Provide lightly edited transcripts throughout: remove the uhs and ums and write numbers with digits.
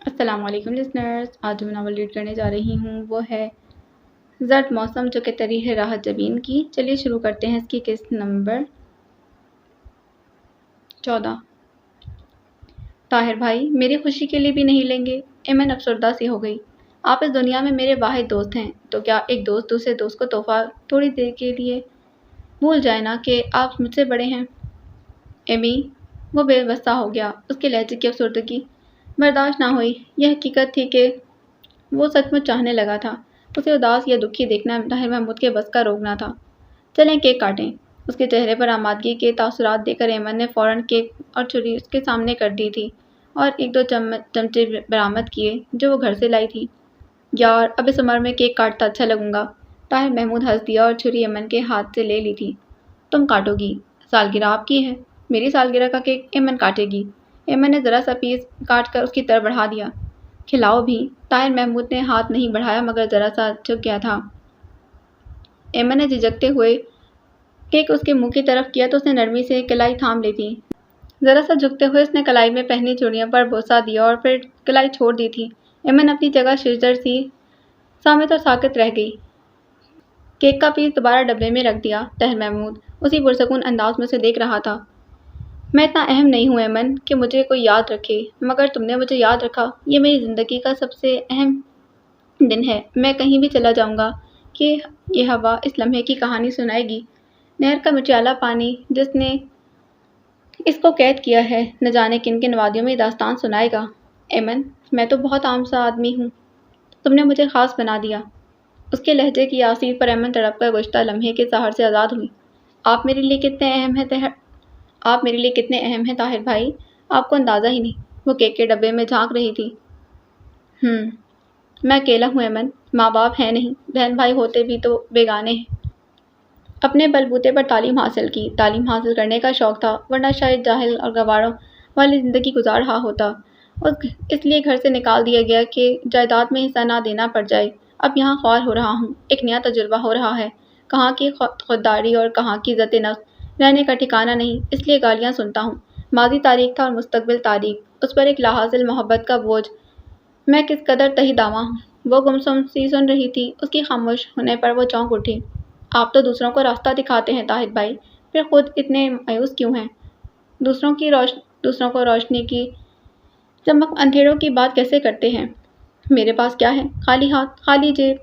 السلام علیکم لسنرز، آج جو میں ناول ریڈ کرنے جا رہی ہوں وہ ہے زرد موسم جو کہ تری ہے راحت جبین کی۔ چلیے شروع کرتے ہیں اس کی قسط نمبر 14۔ طاہر بھائی میری خوشی کے لیے بھی نہیں لیں گے؟ ایمن افسردہ سی ہو گئی۔ آپ اس دنیا میں میرے واحد دوست ہیں، تو کیا ایک دوست دوسرے دوست کو تحفہ تھوڑی دیر کے لیے بھول جائے نا کہ آپ مجھ سے بڑے ہیں؟ ایمی وہ بے بسا ہو گیا۔ اس کے لہجے کی افسردگی برداشت نہ ہوئی۔ یہ حقیقت تھی کہ وہ سچ مچ چاہنے لگا تھا۔ اسے اداس یا دکھی دیکھنا طاہر محمود کے بس کا روگ نہ تھا۔ چلیں کیک کاٹیں۔ اس کے چہرے پر آمادگی کے تاثرات دیکھ کر ایمن نے فوراً کیک اور چھری اس کے سامنے کر دی تھی اور ایک دو چمچے برآمد کیے جو وہ گھر سے لائی تھی۔ یار اب اس عمر میں کیک کاٹتا اچھا لگوں گا۔ طاہر محمود ہنس دیا اور چھری ایمن کے ہاتھ سے لے لی تھی۔ تم کاٹو گی؟ سالگرہ آپ کی ہے۔ میری سالگرہ کا کیک ایمن کاٹے گی۔ ایمن نے ذرا سا پیس کاٹ کر اس کی طرف بڑھا دیا۔ کھلاؤ بھی۔ طاہر محمود نے ہاتھ نہیں بڑھایا مگر ذرا سا جھک گیا تھا۔ ایمن نے جھجکتے ہوئے کیک اس کے منہ کی طرف کیا تو اس نے نرمی سے کلائی تھام لی تھی۔ ذرا سا جھکتے ہوئے اس نے کلائی میں پہنی چوڑیوں پر بوسہ دیا اور پھر کلائی چھوڑ دی تھی۔ ایمن اپنی جگہ ششدر سی صامت اور ساکت رہ گئی۔ کیک کا پیس دوبارہ ڈبے میں رکھ دیا۔ طاہر محمود اسی پرسکون انداز میں اسے دیکھ رہا تھا۔ میں اتنا اہم نہیں ہوں ایمن کہ مجھے کوئی یاد رکھے، مگر تم نے مجھے یاد رکھا۔ یہ میری زندگی کا سب سے اہم دن ہے۔ میں کہیں بھی چلا جاؤں گا کہ یہ ہوا اس لمحے کی کہانی سنائے گی۔ نہر کا مٹیالہ پانی جس نے اس کو قید کیا ہے نہ جانے کن کن وادیوں میں یہ داستان سنائے گا۔ ایمن میں تو بہت عام سا آدمی ہوں، تم نے مجھے خاص بنا دیا۔ اس کے لہجے کی آثیر پر ایمن تڑپ کر گزشتہ لمحے کے سہر سے آزاد ہوئی۔ آپ میرے لیے کتنے اہم ہیں طاہر بھائی، آپ کو اندازہ ہی نہیں۔ وہ کیک کے ڈبے میں جھانک رہی تھی۔ میں اکیلا ہوں ایمن، ماں باپ ہیں نہیں، بہن بھائی ہوتے بھی تو بیگانے ہیں۔ اپنے بلبوتے پر تعلیم حاصل کی۔ تعلیم حاصل کرنے کا شوق تھا ورنہ شاید جاہل اور گنواڑوں والی زندگی گزار رہا ہوتا۔ اس لیے گھر سے نکال دیا گیا کہ جائیداد میں حصہ نہ دینا پڑ جائے۔ اب یہاں خوار ہو رہا ہوں، ایک نیا تجربہ ہو رہا ہے۔ کہاں کی خودداری اور کہاں کی عزت نفس رہنے کا ٹھکانہ نہیں، اس لیے گالیاں سنتا ہوں۔ ماضی تاریک تھا اور مستقبل تاریک، اس پر ایک لاحاصل محبت کا بوجھ۔ میں کس قدر تہی دعواں ہوں۔ وہ گمسم سی سن رہی تھی۔ اس کی خاموش ہونے پر وہ چونک اٹھی۔ آپ تو دوسروں کو راستہ دکھاتے ہیں طاہر بھائی، پھر خود اتنے مایوس کیوں ہیں؟ دوسروں کو روشنی کی چمک اندھیروں کی بات کیسے کرتے ہیں؟ میرے پاس کیا ہے؟ خالی ہاتھ، خالی جیب،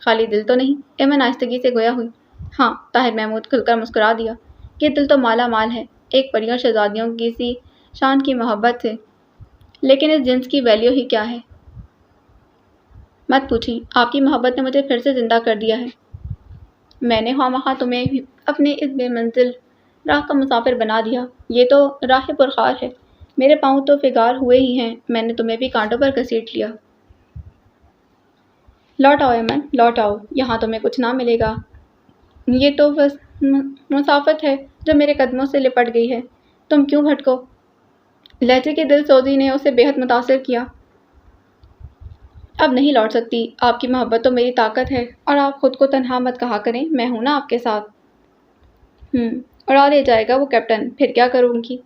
خالی دل تو نہیں؟ ایمن آہستگی سے گویا ہوئی۔ ہاں، طاہر محمود کھل کر مسکرا دیا۔ یہ دل تو مالا مال ہے، ایک پریوں شہزادیوں کی سی شان کی محبت سے، لیکن اس جنس کی ویلیو ہی کیا ہے؟ مت پوچھیں، آپ کی محبت نے مجھے پھر سے زندہ کر دیا ہے۔ میں نے خواہ تمہیں اپنے اس بے منزل راہ کا مسافر بنا دیا۔ یہ تو راہ پرخار ہے، میرے پاؤں تو فگار ہوئے ہی ہیں، میں نے تمہیں بھی کانٹوں پر گھسیٹ لیا۔ لوٹ آؤ ایمن، لوٹ آؤ، یہاں تمہیں کچھ نہ ملے گا۔ یہ تو بس مسافت ہے جو میرے قدموں سے لپٹ گئی ہے، تم کیوں بھٹکو؟ لہجے کی دل سوزی نے اسے بے حد متاثر کیا۔ اب نہیں لوٹ سکتی، آپ کی محبت تو میری طاقت ہے، اور آپ خود کو تنہا مت کہا کریں، میں ہوں نا آپ کے ساتھ۔ اڑا لے جائے گا وہ کیپٹن، پھر کیا کروں گی؟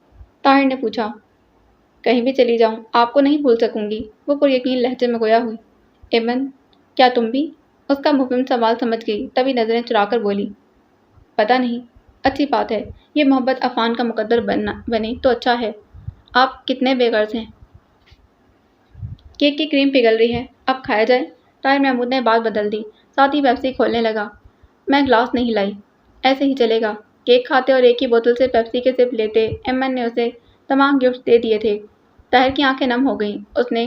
طاہر نے پوچھا۔ کہیں بھی چلی جاؤں، آپ کو نہیں بھول سکوں گی، وہ پر یقین لہجے میں گویا ہوئی۔ ایمن کیا تم بھی؟ اس کا مبہم سوال سمجھ گئی، تبھی نظریں چرا کر بولی۔ پتہ نہیں، اچھی بات ہے، یہ محبت عفان کا مقدر بنے تو اچھا ہے۔ آپ کتنے بے غرض ہیں۔ کیک کی کریم پگھل رہی ہے، اب کھایا جائے؟ طاہر محمود نے بات بدل دی، ساتھ ہی پیپسی کھولنے لگا۔ میں گلاس نہیں لائی، ایسے ہی چلے گا۔ کیک کھاتے اور ایک ہی بوتل سے پیپسی کے سپ لیتے ایمن نے اسے تمام گفٹ دے دیے تھے۔ طاہر کی آنکھیں نم ہو گئیں۔ اس نے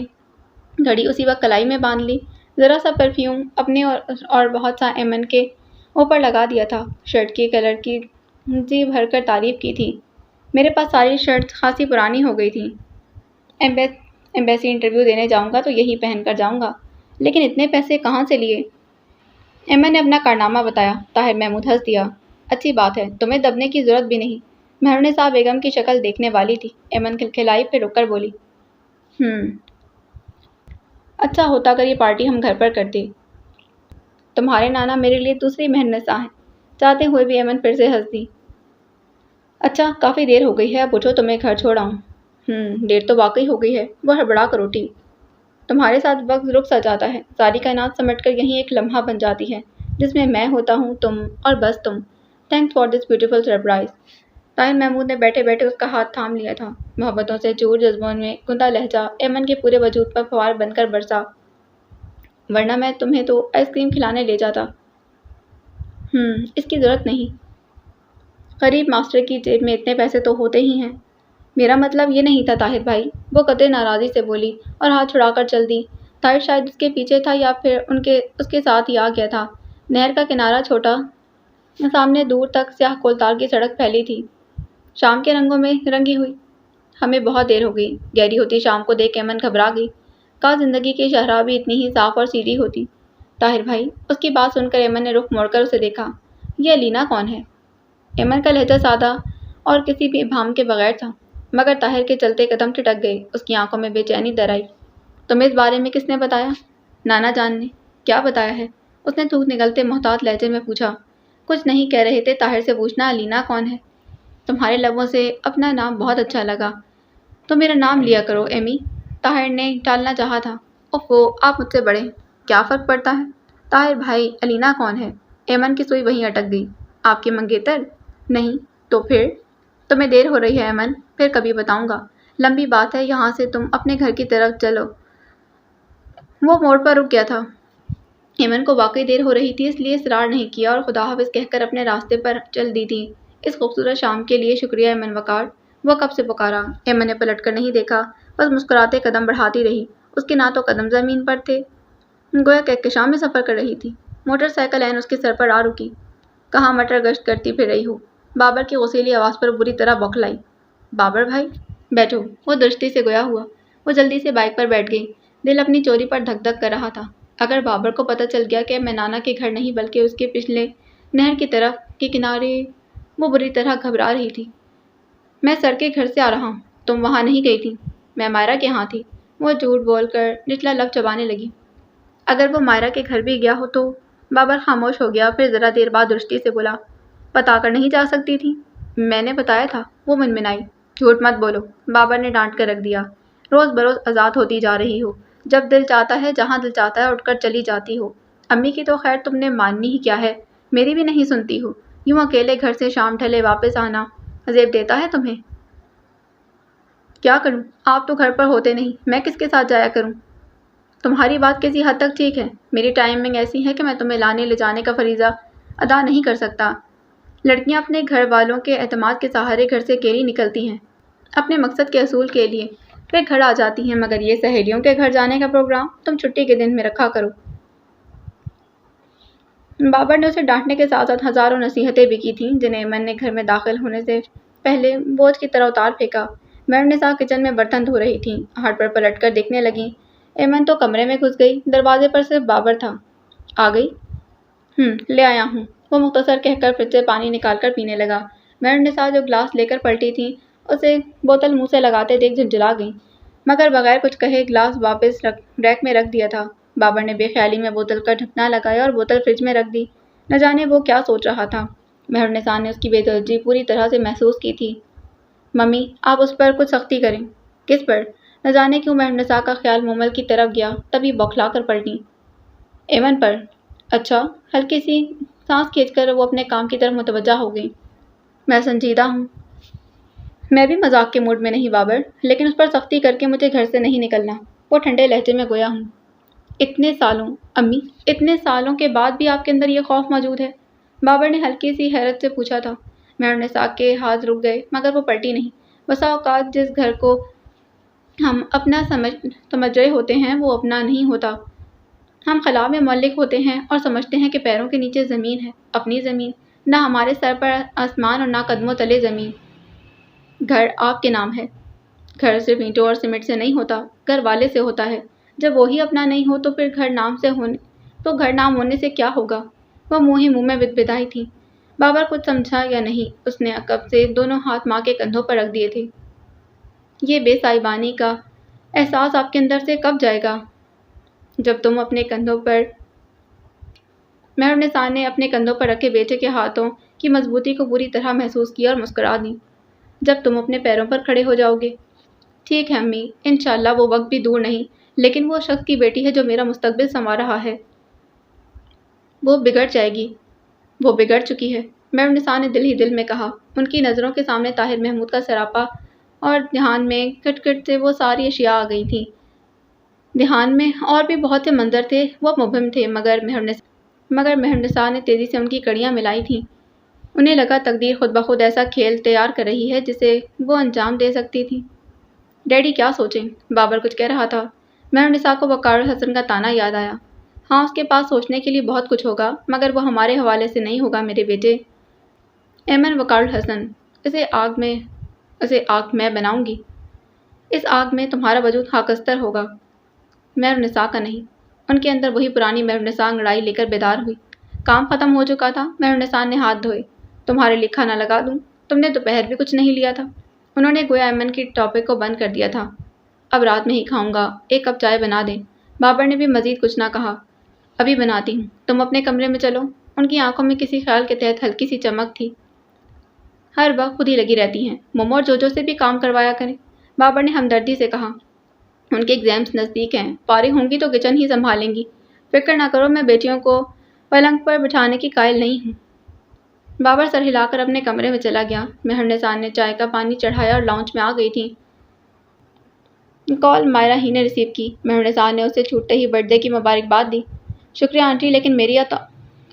گھڑی اسی وقت کلائی میں باندھ لی۔ ذرا سا پرفیوم اپنے اور بہت سا ایمن کے اوپر لگا دیا تھا۔ شرٹ کے کلر کی جی بھر کر تعریف کی تھی۔ میرے پاس ساری شرٹس خاصی پرانی ہو گئی تھیں، ایمبیسی انٹرویو دینے جاؤں گا تو یہی پہن کر جاؤں گا، لیکن اتنے پیسے کہاں سے لیے؟ ایمن نے اپنا کارنامہ بتایا۔ طاہر محمود ہنس دیا۔ اچھی بات ہے، تمہیں دبنے کی ضرورت بھی نہیں، مہرونِسا بیگم کی شکل دیکھنے والی تھی۔ ایمن کھلکھلائی پھر رک کر بولی۔ اچھا ہوتا اگر یہ پارٹی ہم گھر پر کرتے۔ تمہارے نانا میرے لیے دوسری مہرنسا ہیں۔ چاہتے ہوئے بھی ایمن پھر سے ہنس دی۔ اچھا کافی دیر ہو گئی ہے، اب اٹھو تمہیں گھر چھوڑ آؤں۔ دیر تو واقعی ہو گئی ہے، وہ ہڑبڑا کر اٹھی۔ تمہارے ساتھ وقت رک سا جاتا ہے، ساری کائنات سمٹ کر یہیں ایک لمحہ بن جاتی ہے جس میں ہوتا ہوں تم اور بس تم۔ Thanks for this beautiful surprise. Tahir Mahmood نے بیٹھے بیٹھے اس کا ہاتھ تھام لیا تھا۔ محبتوں سے چور جذبوں میں گندا لہجہ ایمن کے پورے وجود پر فوار بن کر برسا۔ ورنہ میں تمہیں تو آئس کریم کھلانے لے جاتا۔ اس کی ضرورت نہیں۔ غریب ماسٹر کی جیب میں اتنے پیسے تو ہوتے ہی ہیں۔ میرا مطلب یہ نہیں تھا طاہر بھائی، وہ قدرے ناراضی سے بولی اور ہاتھ چھڑا کر چل دی۔ طاہر شاید اس کے پیچھے تھا یا پھر اس کے ساتھ ہی آ گیا تھا۔ نہر کا کنارہ چھوٹا، سامنے دور تک سیاہ کولتار کی سڑک پھیلی تھی، شام کے رنگوں میں رنگی ہوئی۔ ہمیں بہت دیر ہو گئی۔ گہری ہوتی شام کو دیکھ ایمن گھبرا گئی۔ کاش زندگی کی شاہراہ بھی اتنی ہی صاف اور سیدھی ہوتی۔ طاہر بھائی، اس کی بات سن کر ایمن نے رخ موڑ کر اسے دیکھا۔ یہ علینا کون ہے؟ ایمن کا لہجہ سادہ اور کسی بھی ابہام کے بغیر تھا، مگر طاہر کے چلتے قدم ٹھٹک گئے۔ اس کی آنکھوں میں بے چینی در آئی۔ تمہیں اس بارے میں کس نے بتایا؟ نانا جان نے۔ کیا بتایا ہے؟ اس نے تھوک نگلتے محتاط لہجے میں پوچھا۔ کچھ نہیں کہہ رہے تھے طاہر سے پوچھنا علینا کون ہے؟ تمہارے لبوں سے اپنا نام بہت اچھا لگا، تو میرا نام لیا کرو ایمی۔ طاہر نے ٹالنا چاہا تھا۔ اوفو، آپ مجھ سے بڑے، کیا فرق پڑتا ہے؟ طاہر بھائی، علینا کون ہے؟ ایمن کی سوئی وہیں اٹک گئی۔ آپ کے منگیتر؟ نہیں تو پھر؟ تمہیں دیر ہو رہی ہے ایمن، پھر کبھی بتاؤں گا۔ لمبی بات ہے، یہاں سے تم اپنے گھر کی طرف چلو۔ وہ موڑ پر رک گیا تھا۔ ایمن کو واقعی دیر ہو رہی تھی، اس لیے اصرار نہیں کیا اور خدا حافظ کہہ کر اپنے راستے پر چل دی تھی۔ اس خوبصورت شام کے لیے شکریہ ایمن وقار، وہ کب سے پکارا۔ ایمن نے پلٹ کر نہیں دیکھا، بس مسکراتے قدم بڑھاتی رہی۔ اس کے نہ تو قدم زمین پر تھے، گویا کہکشاں میں سفر کر رہی تھی۔ موٹر سائیکل عین اس کے سر پر آ رکی۔ کہاں مٹر گشت کرتی پھر رہی ہو؟ بابر کی غصیلی آواز پر بری طرح بوکھلائی۔ بابر بھائی، بیٹھو۔ وہ درستی سے گویا ہوا۔ وہ جلدی سے بائک پر بیٹھ گئی۔ دل اپنی چوری پر دھک دھک کر رہا تھا۔ اگر بابر کو پتہ چل گیا کہ میں نانا کے گھر نہیں بلکہ اس کے پچھلے نہر کی طرف کے کنارے، وہ بری طرح گھبرا رہی تھی۔ میں سر کے گھر سے آ رہا ہوں۔ تم وہاں نہیں گئی تھی؟ میں مائرہ کے ہاں تھی۔ وہ جھوٹ بول کر نچلا لب چبانے لگی۔ اگر وہ مائرہ کے گھر بھی گیا ہو تو؟ بابر خاموش ہو گیا، پھر ذرا دیر بعد درستی سے بولا۔ بتا کر نہیں جا سکتی تھی؟ میں نے بتایا تھا، وہ منمنائی۔ جھوٹ مت بولو، بابر نے ڈانٹ کر رکھ دیا۔ روز بروز آزاد ہوتی جا رہی ہو، جب دل چاہتا ہے جہاں دل چاہتا ہے اٹھ کر چلی جاتی ہو۔ امی کی تو خیر تم نے ماننی ہی کیا ہے، میری بھی نہیں سنتی ہو۔ یوں اکیلے گھر سے شام ڈھلے واپس آنا عذاب دیتا ہے تمہیں؟ کیا کروں، آپ تو گھر پر ہوتے نہیں، میں کس کے ساتھ جایا کروں؟ تمہاری بات کسی حد تک ٹھیک ہے، میری ٹائمنگ ایسی ہے کہ میں تمہیں لانے لے جانے کا فریضہ ادا نہیں کر سکتا۔ لڑکیاں اپنے گھر والوں کے اعتماد کے سہارے گھر سے اکیلی نکلتی ہیں اپنے مقصد کے حصول کے لیے، پھر گھر آ جاتی ہیں، مگر یہ سہیلیوں کے گھر جانے کا پروگرام تم چھٹی کے دن میں رکھا کرو۔ بابر نے اسے ڈانٹنے کے ساتھ ساتھ ہزاروں نصیحتیں بھی کی تھیں، جنہیں ایمن نے گھر میں داخل ہونے سے پہلے بوجھ کی طرح اتار پھینکا۔ میرنسا کچن میں برتن دھو رہی تھیں، ہاتھ پر پلٹ کر دیکھنے لگیں۔ ایمن تو کمرے میں گھس گئی، دروازے پر صرف بابر تھا۔ آ گئی؟ لے آیا ہوں، وہ مختصر کہہ کر فریج سے پانی نکال کر پینے لگا۔ میرنسا جو گلاس لے کر پلٹی تھیں، اسے بوتل منہ سے لگاتے دیکھ جھنجھلا گئیں، مگر بغیر کچھ کہے گلاس واپس ریک میں رکھ دیا تھا۔ بابر نے بے خیالی میں بوتل کا ڈھکنا لگایا اور بوتل فریج میں رکھ دی۔ نہ جانے وہ کیا سوچ رہا تھا۔ میرنسا نے اس کی بے توجہی پوری طرح سے محسوس کی تھی۔ ممی، آپ اس پر کچھ سختی کریں۔ کس پر؟ نہ جانے کیوں میرنسا کا خیال مومل کی طرف گیا، تبھی بوکھلا کر پلٹی۔ ایمن پر؟ اچھا۔ ہلکی سی سانس کھینچ کر وہ اپنے کام کی طرف متوجہ ہو گئی۔ میں سنجیدہ ہوں۔ میں بھی مذاق کے موڈ میں نہیں بابر، لیکن اس پر سختی کر کے مجھے گھر سے نہیں نکلنا۔ وہ ٹھنڈے لہجے میں گویا ہوں۔ اتنے سالوں، امی، اتنے سالوں کے بعد بھی آپ کے اندر یہ خوف موجود ہے؟ بابر نے ہلکی سی حیرت سے پوچھا تھا۔ میرنسا کے ہاتھ رک گئے، مگر وہ پلٹی نہیں۔ بسا اوقات جس گھر کو ہم اپنا سمجھ رہے ہوتے ہیں وہ اپنا نہیں ہوتا۔ ہم خلا میں معلق ہوتے ہیں اور سمجھتے ہیں کہ پیروں کے نیچے زمین ہے، اپنی زمین، نہ ہمارے سر پر آسمان اور نہ قدموں تلے زمین۔ گھر آپ کے نام ہے۔ گھر صرف اینٹوں اور سیمنٹ سے نہیں ہوتا، گھر والے سے ہوتا ہے۔ جب وہی اپنا نہیں ہو تو پھر گھر نام ہونے سے کیا ہوگا؟ وہ منہ ہی منہ میں بدبدائی تھی۔ بابر کچھ سمجھا یا نہیں، اس نے کب سے دونوں ہاتھ ماں کے کندھوں پر رکھ دیے تھے۔ یہ بے صاحبانی کا احساس آپ کے اندر سے کب جائے گا؟ جب تم اپنے کندھوں پر میرنسا نے اپنے کندھوں پر رکھے بیٹے کے ہاتھوں کی مضبوطی کو بری طرح محسوس کیا اور مسکرا دی۔ جب تم اپنے پیروں پر کھڑے ہو جاؤ گے۔ ٹھیک ہے امی، انشاءاللہ وہ وقت بھی دور نہیں لیکن وہ شخص کی بیٹی ہے جو میرا مستقبل سنوار رہا ہے، وہ بگڑ جائے گی۔ وہ بگڑ چکی ہے، مہر النساء نے دل ہی دل میں کہا۔ ان کی نظروں کے سامنے طاہر محمود کا سراپا اور دھیان میں کٹ کٹ سے وہ ساری اشیاء آ گئی تھیں۔ دھیان میں اور بھی بہت سے منظر تھے، وہ مبہم تھے، مگر مہر النساء نے تیزی سے ان کی کڑیاں ملائی تھیں۔ انہیں لگا تقدیر خود بخود ایسا کھیل تیار کر رہی ہے جسے وہ انجام دے سکتی تھی۔ ڈیڈی کیا سوچیں؟ بابر کچھ کہہ رہا تھا۔ مہر النساء کو وقار الحسن کا طعنہ یاد آیا۔ ہاں، اس کے پاس سوچنے کے لیے بہت کچھ ہوگا، مگر وہ ہمارے حوالے سے نہیں ہوگا میرے بیٹے۔ ایمن وقار الحسن، اسے آگ میں بناؤں گی۔ اس آگ میں تمہارا وجود خاکستر ہوگا، مہر النساء کا نہیں۔ ان کے اندر وہی پرانی مہر النساء انگڑائی لے کر بیدار ہوئی۔ کام ختم ہو چکا تھا، مہر النساء نے ہاتھ دھوئے۔ تمہارے لیے کھانا لگا دوں؟ تم نے دوپہر بھی کچھ نہیں لیا تھا۔ انہوں نے گویا ایمن کی ٹاپک کو بند کر دیا تھا۔ اب رات میں ہی کھاؤں گا، ایک کپ چائے بنا دیں۔ بابر نے بھی مزید کچھ نہ کہا۔ ابھی بناتی ہوں، تم اپنے کمرے میں چلو۔ ان کی آنکھوں میں کسی خیال کے تحت ہلکی سی چمک تھی۔ ہر وقت خود ہی لگی رہتی ہیں، مومو اور جوجو سے بھی کام کروایا کریں، بابر نے ہمدردی سے کہا۔ ان کے ایگزامز نزدیک ہیں، فارغ ہوں گی تو کچن ہی سنبھالیں گی۔ فکر نہ کرو، میں بیٹیوں کو پلنگ پر بٹھانے کی قائل نہیں ہوں۔ بابر سر ہلا کر اپنے کمرے میں چلا گیا۔ مہر النساء نے چائے کا پانی چڑھایا اور لاؤنج میں آ گئی تھیں۔ کال مائرہ ہی نے ریسیو کی۔ مہر النساء نے اسے چھوٹتے ہی برتھ ڈے کی مبارکباد دی۔ شکریہ آنٹی، لیکن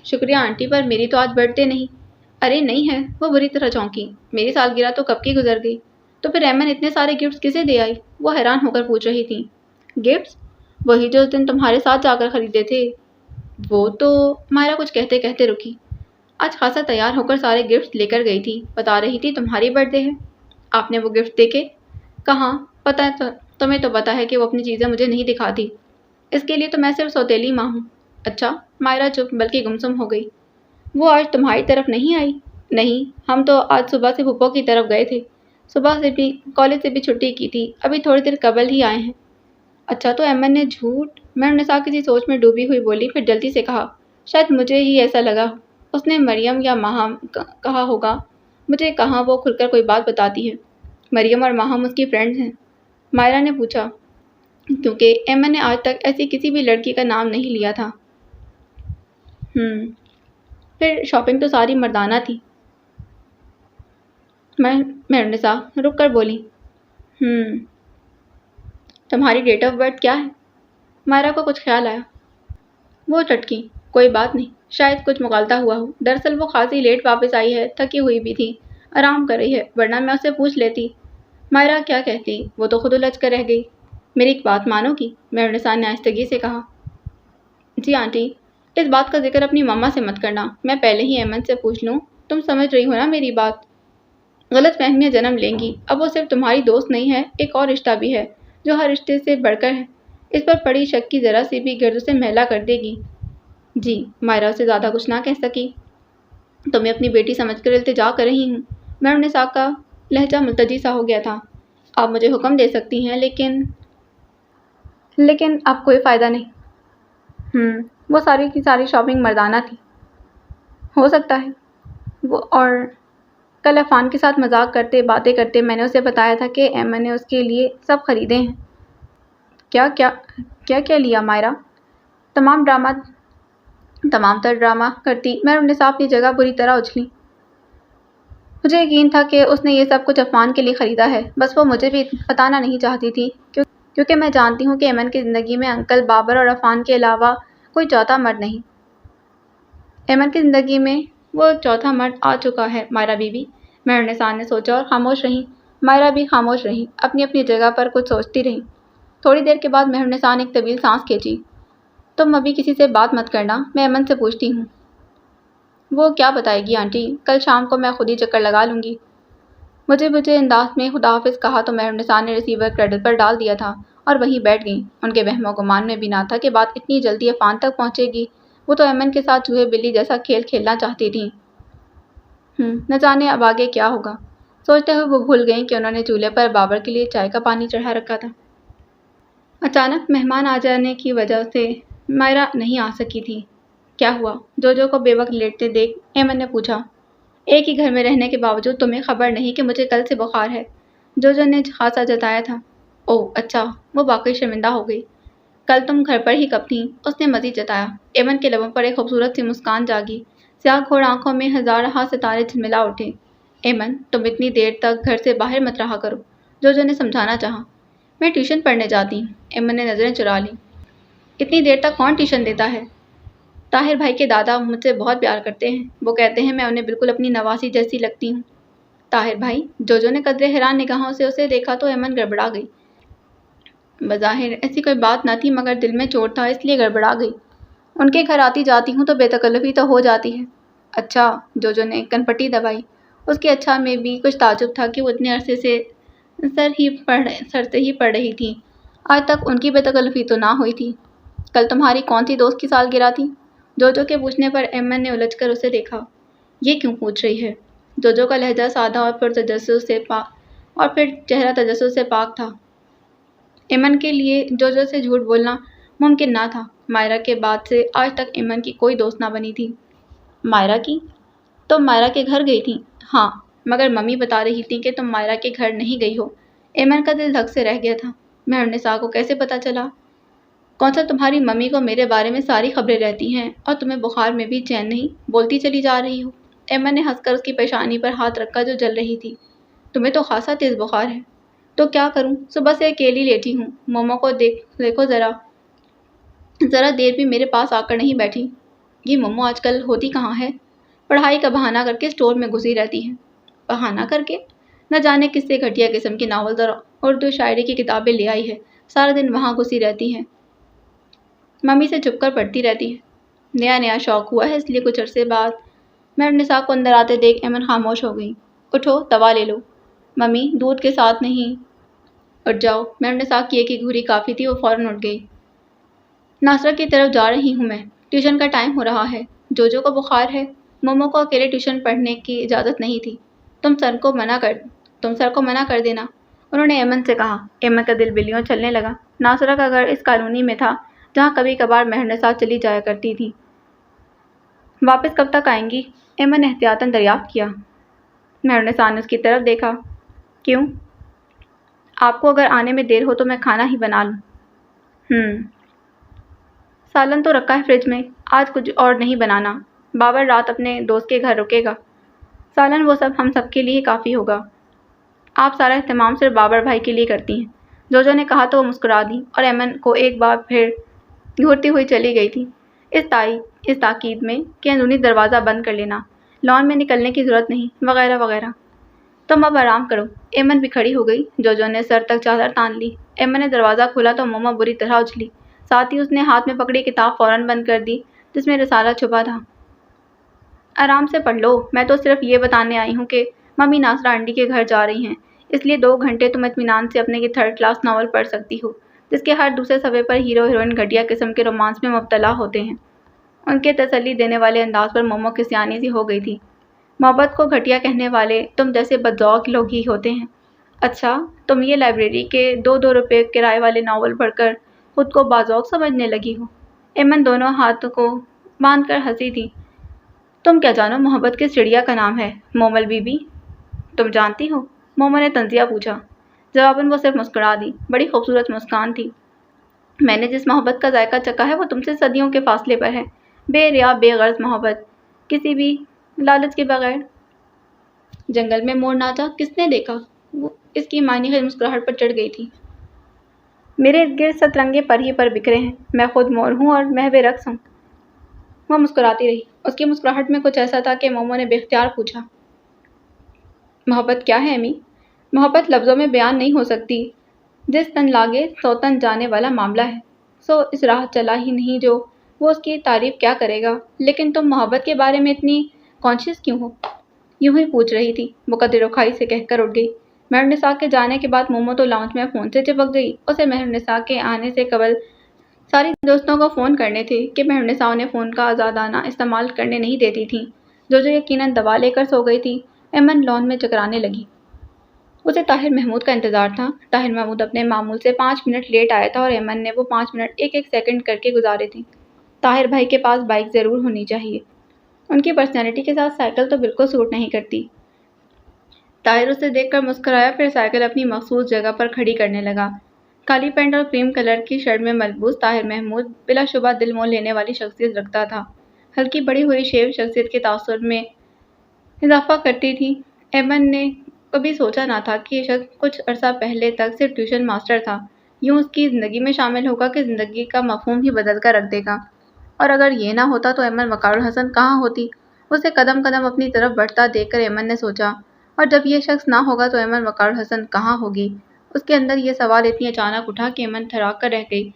شکریہ آنٹی، پر میری تو آج برتھ ڈے نہیں۔ ارے نہیں ہے، وہ بری طرح چونکی۔ میری سالگرہ تو کب کی گزر گئی۔ تو پھر ایمن اتنے سارے گفٹس کسے دے آئی؟ وہ حیران ہو کر پوچھ رہی تھی۔ گفٹس؟ وہی جو اس دن تمہارے ساتھ جا کر خریدے تھے۔ وہ تو مائرہ کچھ کہتے کہتے رکی۔ آج خاصا تیار ہو کر سارے گفٹس لے کر گئی تھی، بتا رہی تھی تمہاری برتھ ڈے ہے۔ آپ نے وہ گفٹ دیکھے؟ کہاں، تمہیں تو پتہ ہے کہ وہ اپنی چیزیں مجھے نہیں دکھاتی۔ اس کے لیے تو میں صرف سوتیلی ماں ہوں۔ اچھا، مائرہ چپ بلکہ گمسم ہو گئی۔ وہ آج تمہاری طرف نہیں آئی؟ نہیں، ہم تو آج صبح سے پھپھو کی طرف گئے تھے۔ صبح سے بھی کالج سے بھی چھٹی کی تھی، ابھی تھوڑی دیر قبل ہی آئے ہیں۔ اچھا، تو ایمن نے جھوٹ؟ مہر النساء کسی سوچ میں ڈوبی ہوئی بولی، پھر جلدی سے کہا۔ شاید مجھے ہی ایسا لگا، اس نے مریم یا ماہم کہا ہوگا۔ مجھے کہاں وہ کھل کر کوئی بات بتاتی ہے۔ مریم اور ماہم اس کی فرینڈز ہیں؟ مائرہ نے پوچھا، کیونکہ ایمن نے آج تک ایسی کسی بھی لڑکی کا نام نہیں لیا تھا۔ پھر شاپنگ تو ساری مردانہ تھی۔ مہر النساء رک کر بولی۔ تمہاری ڈیٹ آف برتھ کیا ہے؟ مائرہ کو کچھ خیال آیا۔ وہ ٹٹکی۔ کوئی بات نہیں، شاید کچھ مغالطہ ہوا ہو۔ دراصل وہ خاصی لیٹ واپس آئی ہے، تھکی ہوئی بھی تھی، آرام کر رہی ہے، ورنہ میں اسے پوچھ لیتی۔ مائرہ کیا کہتی، وہ تو خود الجھ کر رہ گئی۔ میری ایک بات مانو گی؟ مہر النساء نے آہستگی سے کہا۔ جی آنٹی۔ اس بات کا ذکر اپنی ماما سے مت کرنا، میں پہلے ہی ایمن سے پوچھ لوں۔ تم سمجھ رہی ہو نا میری بات؟ غلط فہمیاں جنم لیں گی۔ اب وہ صرف تمہاری دوست نہیں ہے، ایک اور رشتہ بھی ہے جو ہر رشتے سے بڑھ کر ہے۔ اس پر پڑی شک کی ذرا سی بھی گرد اسے میلا کر دے گی۔ جی، مائرہ سے زیادہ کچھ نہ کہہ سکی۔ تو میں اپنی بیٹی سمجھ کر التجا کر رہی ہوں۔ مہر النساء کا لہجہ ملتجی سا ہو گیا تھا۔ آپ مجھے حکم دے سکتی ہیں، لیکن اب کوئی فائدہ نہیں۔ وہ ساری کی ساری شاپنگ مردانہ تھی۔ ہو سکتا ہے وہ، اور کل عفان کے ساتھ مذاق کرتے باتیں کرتے میں نے اسے بتایا تھا کہ ایمن نے اس کے لیے سب خریدے ہیں۔ کیا لیا مائرہ؟ تمام تر ڈرامہ کرتی مہر النساء اپنی جگہ بری طرح اچھلی۔ مجھے یقین تھا کہ اس نے یہ سب کچھ عفان کے لیے خریدا ہے، بس وہ مجھے بھی بتانا نہیں چاہتی تھی، کیونکہ میں جانتی ہوں کہ ایمن کی زندگی میں انکل بابر اور عفان کے علاوہ کوئی چوتھا مرد نہیں۔ ایمن کی زندگی میں وہ چوتھا مرد آ چکا ہے مائرہ بی بی۔ مہر النساء نے سوچا اور خاموش رہیں۔ مائرہ بھی خاموش رہیں، اپنی اپنی جگہ پر کچھ سوچتی رہیں۔ تھوڑی دیر کے بعد مہر النساء نے ایک طویل سانس کھینچی۔ تم ابھی کسی سے بات مت کرنا، میں ایمن سے پوچھتی ہوں۔ وہ کیا بتائے گی آنٹی؟ کل شام کو میں خود ہی چکر لگا لوں گی۔ مجھے انداز میں خدا حافظ کہا تو مہر النساء نے ریسیور کریڈٹ پر ڈال دیا تھا اور وہیں بیٹھ گئیں۔ ان کے وہم و گمان میں بھی نہ تھا کہ بات اتنی جلدی عفان تک پہنچے گی۔ وہ تو ایمن کے ساتھ چوہے بلی جیسا کھیل کھیلنا چاہتی تھیں۔ نہ جانے اب آگے کیا ہوگا، سوچتے ہوئے وہ بھول گئیں کہ انہوں نے چولہے پر بابر کے لیے چائے کا پانی چڑھا رکھا تھا۔ اچانک مہمان آ جانے کی وجہ سے مائرہ نہیں آ سکی تھی۔ کیا ہوا؟ جوجو کو بے وقت لیٹتے دیکھ ایمن نے پوچھا۔ ایک ہی گھر میں رہنے کے باوجود تمہیں خبر نہیں کہ مجھے کل سے بخار ہے؟ جوجو نے خاصا جتایا تھا۔ اوہ اچھا، وہ واقعی شرمندہ ہو گئی۔ کل تم گھر پر ہی کب تھیں؟ اس نے مزید جتایا۔ ایمن کے لبوں پر ایک خوبصورت سی مسکان جاگی، سیاہ گھوڑ آنکھوں میں ہزارہا ستارے جھلملا اٹھے۔ ایمن، تم اتنی دیر تک گھر سے باہر مت رہا کرو، جوجو نے سمجھانا چاہا۔ میں ٹیوشن پڑھنے جاتی ہوں، ایمن نے نظریں چرا لیں۔ اتنی دیر تک کون ٹیوشن دیتا ہے؟ طاہر بھائی کے دادا مجھ سے بہت پیار کرتے ہیں، وہ کہتے ہیں میں انہیں بالکل اپنی نواسی جیسی لگتی ہوں۔ طاہر بھائی؟ جوجو نے قدرے حیران نگاہوں سے اسے دیکھا تو ایمن گڑبڑا گئی۔ بظاہر ایسی کوئی بات نہ تھی مگر دل میں چوٹ تھا اس لیے گڑبڑا گئی۔ ان کے گھر آتی جاتی ہوں تو بے تکلفی تو ہو جاتی ہے۔ اچھا، جوجو نے کنپٹی دبائی۔ اس کے اچھا میں بھی کچھ تعجب تھا کہ وہ اتنے عرصے سے سر سے ہی پڑھ رہی تھی، آج تک ان کی بے تکلفی تو نہ ہوئی تھی۔ کل تمہاری کون سی دوست کی سالگرہ تھی؟ جوجو کے پوچھنے پر ایمن نے الجھ کر اسے دیکھا۔ یہ کیوں پوچھ رہی ہے؟ جوجو کا لہجہ سادہ اور پھر چہرہ تجسس سے پاک تھا۔ ایمن کے لیے جوجو سے جھوٹ بولنا ممکن نہ تھا۔ مائرہ کے بعد سے آج تک ایمن کی کوئی دوست نہ بنی تھی۔ مائرہ کی؟ تم مائرہ کے گھر گئی تھی؟ ہاں، مگر ممی بتا رہی تھی کہ تم مائرہ کے گھر نہیں گئی ہو۔ ایمن کا دل دھک سے رہ گیا تھا۔ مہرنسا کو کیسے پتہ چلا؟ کون سا تمہاری ممی کو میرے بارے میں ساری خبریں رہتی ہیں اور تمہیں بخار میں بھی چین نہیں، بولتی چلی جا رہی ہو۔ ایمن نے ہنس کر اس کی پیشانی پر ہاتھ رکھا جو جل رہی تھی۔ تمہیں تو خاصا تیز بخار ہے۔ تو کیا کروں، صبح سے اکیلی لیٹی ہوں۔ مومو کو دیکھو ذرا دیر بھی میرے پاس آ کر نہیں بیٹھی۔ یہ مومو آج کل ہوتی کہاں ہے؟ پڑھائی کا بہانہ کر کے اسٹور میں گھسی رہتی ہے۔ بہانہ کر کے؟ نہ جانے کس سے گھٹیا قسم کی ناولز اور اردو شاعری کی کتابیں لے آئی ہے، سارا دن وہاں گھسی رہتی ہے، ممی سے چھپ کر پڑھتی رہتی ہے۔ نیا شوق ہوا ہے اس لیے کچھ عرصے بعد۔ مہرنسا کو اندر آتے دیکھ ایمن خاموش ہو گئی۔ اٹھو، دوا لے لو۔ ممی، دودھ کے ساتھ نہیں۔ اٹھ جاؤ۔ مہرنسا کی ایک ہی گھوری کافی تھی، وہ فوراً اٹھ گئی۔ ناصرہ کی طرف جا رہی ہوں میں، ٹیوشن کا ٹائم ہو رہا ہے۔ جوجو کو بخار ہے، مومو کو اکیلے ٹیوشن پڑھنے کی اجازت نہیں تھی۔ تم سر کو منع کر دینا، انہوں نے ایمن سے کہا۔ ایمن کا دل بلیوں چلنے لگا۔ ناصرہ کا گھر اس کالونی میں تھا جہاں کبھی کبھار مہرنسا چلی جایا کرتی تھی۔ واپس کب تک آئیں گی؟ ایمن نے احتیاطاً دریافت کیا۔ مہرنسا نے اس کی طرف دیکھا۔ کیوں؟ آپ کو اگر آنے میں دیر ہو تو میں کھانا ہی بنا لوں۔ سالن تو رکھا ہے فریج میں، آج کچھ اور نہیں بنانا۔ بابر رات اپنے دوست کے گھر رکے گا، سالن وہ سب ہم سب کے لیے کافی ہوگا۔ آپ سارا اہتمام صرف بابر بھائی کے لیے کرتی ہیں، جوجو نے کہا تو وہ مسکرا دی اور ایمن کو ایک بار پھر گھورتی ہوئی چلی گئی تھی، اس تاکید میں کہ اندرونی دروازہ بند کر لینا، لان میں نکلنے کی ضرورت نہیں، وغیرہ وغیرہ۔ تم اب آرام کرو۔ ایمن بھی کھڑی ہو گئی۔ جوجو نے سر تک چادر تان لی۔ ایمن نے دروازہ کھولا تو مومو بری طرح اچھلی، ساتھ ہی اس نے ہاتھ میں پکڑی کتاب فوراً بند کر دی جس میں رسالہ چھپا تھا۔ آرام سے پڑھ لو، میں تو صرف یہ بتانے آئی ہوں کہ ممی ناصرہ آنٹی کے گھر جا رہی ہیں، اس لیے 2 گھنٹے تم اطمینان سے اپنے 3rd کلاس ناول پڑھ سکتی ہو جس کے ہر دوسرے صفحے پر ہیرو ہیروئن گھٹیا قسم کے رومانس میں مبتلا ہوتے ہیں۔ ان کے تسلی دینے والے انداز پر مومو کی سیانی سی ہو گئی تھی۔ محبت کو گھٹیا کہنے والے تم جیسے بدذوق لوگ ہی ہوتے ہیں۔ اچھا، تم یہ لائبریری کے 2 روپے کرائے والے ناول پڑھ کر خود کو باذوق سمجھنے لگی ہو؟ ایمن دونوں ہاتھ کو باندھ کر ہنسی تھی۔ تم کیا جانو محبت کس چڑیا کا نام ہے، مومل بی بی؟ تم جانتی ہو؟ مومو نے طنزیہ پوچھا۔ جواباً وہ صرف مسکرا دی۔ بڑی خوبصورت مسکان تھی۔ میں نے جس محبت کا ذائقہ چکھا ہے وہ تم سے صدیوں کے فاصلے پر ہے، بے ریا بے غرض محبت، کسی بھی لالچ کے بغیر۔ جنگل میں مور ناچا کس نے دیکھا؟ وہ اس کی معنی خیز مسکراہٹ پر چڑھ گئی تھی۔ میرے ارد گرد سترنگے پرہی پر بکھرے ہیں، میں خود مور ہوں اور محو رقص ہوں۔ وہ مسکراتی رہی۔ اس کی مسکراہٹ میں کچھ ایسا تھا کہ مومو نے بے اختیار پوچھا۔ محبت کیا ہے امی؟ محبت لفظوں میں بیان نہیں ہو سکتی، جس تن لاگے سو تن جانے والا معاملہ ہے، سو اس راہ چلا ہی نہیں جو وہ اس کی تعریف کیا کرے گا۔ لیکن تم محبت کے بارے میں اتنی کانشیس کیوں ہو؟ یوں ہی پوچھ رہی تھی، مقدر رکھائی سے کہہ کر اٹھ گئی۔ مہرنسا کے جانے کے بعد مومو تو لاؤنج میں فون سے چپک گئی۔ اسے مہرنسا کے آنے سے قبل ساری دوستوں کو فون کرنے تھے کہ مہرنسا انہیں فون کا آزادانہ استعمال کرنے نہیں دیتی تھیں۔ جوجو یقیناً دوا لے کر سو گئی تھی۔ ایمن لان میں چکرانے لگی۔ اسے طاہر محمود کا انتظار تھا۔ طاہر محمود اپنے معمول سے 5 منٹ لیٹ آیا تھا اور ایمن نے وہ 5 منٹ ایک سیکنڈ کر کے گزارے تھے۔ طاہر بھائی کے پاس بائک ضرور ہونی چاہیے، ان کی پرسنالٹی کے ساتھ سائیکل تو بالکل سوٹ نہیں کرتی۔ طاہر اسے دیکھ کر مسکرایا، پھر سائیکل اپنی مخصوص جگہ پر کھڑی کرنے لگا۔ کالی پینٹ اور کریم کلر کی شرٹ میں ملبوس طاہر محمود بلا شبہ دل مول لینے والی شخصیت رکھتا تھا۔ ہلکی بڑی ہوئی شیو شخصیت کے تاثر میں اضافہ کرتی تھی۔ ایمن نے کبھی سوچا نہ تھا کہ یہ شخص کچھ عرصہ پہلے تک صرف ٹیوشن ماسٹر تھا، یوں اس کی زندگی میں شامل ہوگا کہ زندگی کا مفہوم ہی بدل کر رکھ دے گا۔ اور اگر یہ نہ ہوتا تو ایمن وقار الحسن کہاں ہوتی؟ اسے قدم قدم اپنی طرف بڑھتا دیکھ کر ایمن نے سوچا، اور جب یہ شخص نہ ہوگا تو ایمن وقار الحسن کہاں ہوگی؟ اس کے اندر یہ سوال اتنی اچانک اٹھا کہ ایمن تھرا کر رہ گئی۔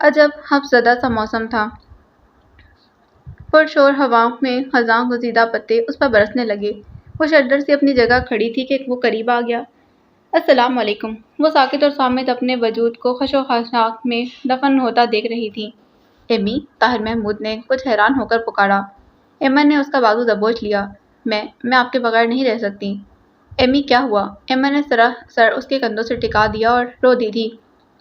عجب ہفت زدہ سا موسم تھا۔ پرشور ہوا میں خزاں گزیدہ پتے اس پر برسنے لگے۔ وہ شڈر سے اپنی جگہ کھڑی تھی کہ وہ قریب آ گیا۔ السلام علیکم۔ وہ ساکت اور صامت اپنے وجود کو خش و خاشاک میں دفن ہوتا دیکھ رہی تھی۔ ایمی، طاہر محمود نے کچھ حیران ہو کر پکارا۔ ایمن نے اس کا بازو دبوچ لیا۔ میں آپ کے بغیر نہیں رہ سکتی۔ ایمی، کیا ہوا؟ ایمن نے سر اس کے کندھوں سے ٹکا دیا اور رو دی تھی۔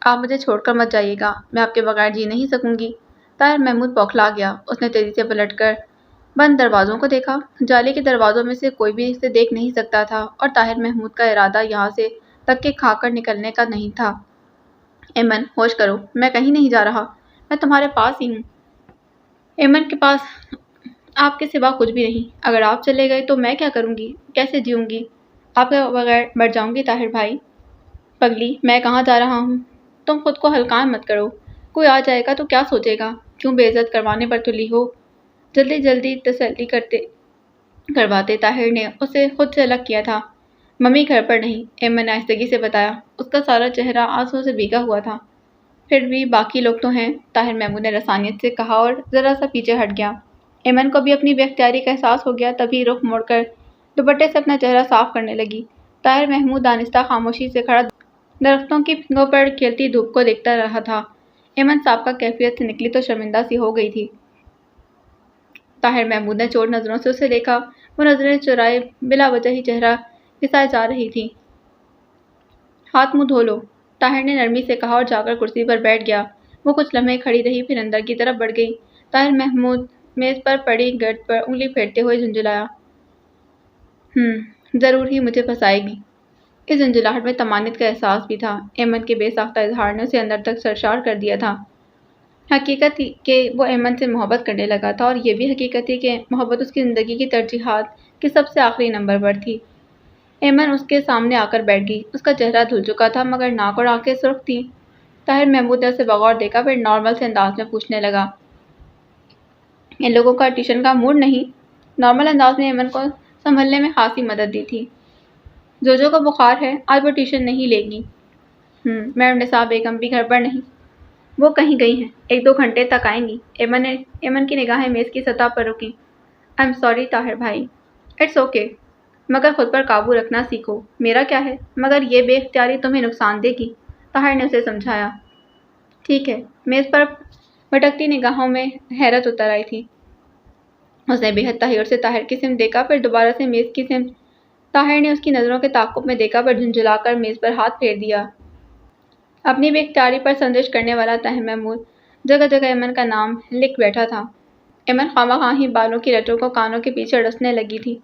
آپ مجھے چھوڑ کر مت جائیے گا، میں آپ کے بغیر جی نہیں سکوں گی۔ طاہر محمود بوکھلا گیا۔ اس نے تیزی سے پلٹ کر بند دروازوں کو دیکھا۔ جالے کے دروازوں میں سے کوئی بھی اسے دیکھ نہیں سکتا تھا اور طاہر محمود کا ارادہ یہاں سے دھکے کھا کر نکلنے کا نہیں تھا۔ ایمن، ہوش کرو، میں کہیں نہیں جا رہا، میں تمہارے پاس ہی ہوں۔ ایمن کے پاس آپ کے سوا کچھ بھی نہیں۔ اگر آپ چلے گئے تو میں کیا کروں گی؟ کیسے جیوں گی؟ آپ کے بغیر مر جاؤں گی طاہر بھائی۔ پگلی، میں کہاں جا رہا ہوں؟ تم خود کو ہلکان مت کرو، کوئی آ جائے گا تو کیا سوچے گا؟ کیوں بے عزت کروانے پر تلی ہو؟ جلدی جلدی تسلی کرواتے طاہر نے اسے خود سے الگ کیا تھا۔ ممی گھر پر نہیں، ایمن نے آہستگی سے بتایا۔ اس کا سارا چہرہ آنسوؤں سے بھیگا ہوا تھا۔ پھر بھی باقی لوگ تو ہیں، طاہر محمود نے رسانیت سے کہا اور ذرا سا پیچھے ہٹ گیا۔ ایمن کو بھی اپنی بے اختیاری کا احساس ہو گیا، تبھی رخ موڑ کر دوپٹے سے اپنا چہرہ صاف کرنے لگی۔ طاہر محمود دانستہ خاموشی سے کھڑا درختوں کی پھندوں پر کھیلتی دھوپ کو دیکھتا رہا تھا۔ ایمن سابقہ کیفیت سے نکلی تو شرمندہ سی ہو گئی تھی۔ طاہر محمود نے چور نظروں سے اسے دیکھا۔ وہ نظریں چرائے بلا وجہ ہی چہرہ گھسائے جا رہی تھی۔ ہاتھ منہ دھو لو، طاہر نے نرمی سے کہا اور جا کر کرسی پر بیٹھ گیا۔ وہ کچھ لمحے کھڑی رہی، پھر اندر کی طرف بڑھ گئی۔ طاہر محمود میز پر پڑی گرد پر انگلی پھیرتے ہوئے جھنجھلایا۔ ضرور ہی مجھے پھنسائے گی۔ اس جھنجھلاہٹ میں طمانینت کا احساس بھی تھا۔ ایمن کے بے ساختہ اظہار نے اسے اندر تک سرشار کر دیا تھا۔ حقیقت تھی کہ وہ ایمن سے محبت کرنے لگا تھا، اور یہ بھی حقیقت تھی کہ محبت اس کی زندگی کی ترجیحات کے سب سے آخری نمبر پر تھی۔ ایمن اس کے سامنے آ کر بیٹھ گئی۔ اس کا چہرہ دھل چکا تھا مگر ناک اور آنکھیں سرخ تھیں۔ طاہر محمود نے اسے بغور دیکھا، پھر نارمل سے انداز میں پوچھنے لگا، ان لوگوں کا ٹیوشن کا موڈ نہیں؟ نارمل انداز میں ایمن کو سنبھلنے میں خاصی مدد دی تھی۔ جوجو کو بخار ہے، آج وہ ٹیوشن نہیں لے گی۔ میڈم نساء بیگم بھی گھر پر نہیں، وہ کہیں گئی ہیں، 1-2 گھنٹے تک آئیں گی۔ ایمن کی نگاہیں میز کی سطح پر رکی۔ I'm sorry طاہر بھائی۔ It's okay، مگر خود پر قابو رکھنا سیکھو۔ میرا کیا ہے، مگر یہ بے اختیاری تمہیں نقصان دے گی، طاہر نے اسے سمجھایا۔ ٹھیک ہے۔ میز پر بھٹکتی نگاہوں میں حیرت اتر آئی تھی۔ اس نے بے حد تحیر سے طاہر کی سمت دیکھا، پھر دوبارہ سے میز کی سمت۔ طاہر نے اس کی نظروں کے تعاقب میں دیکھا، پھر جھنجھلا کر میز پر ہاتھ پھیر دیا۔ اپنی بے اختیاری پر سنجش کرنے والا طاہر محمود جگہ جگہ ایمن کا نام لکھ بیٹھا تھا۔ ایمن خواہ ہی بالوں کی رٹوں کو کانوں کے پیچھے ڈسنے لگی تھی۔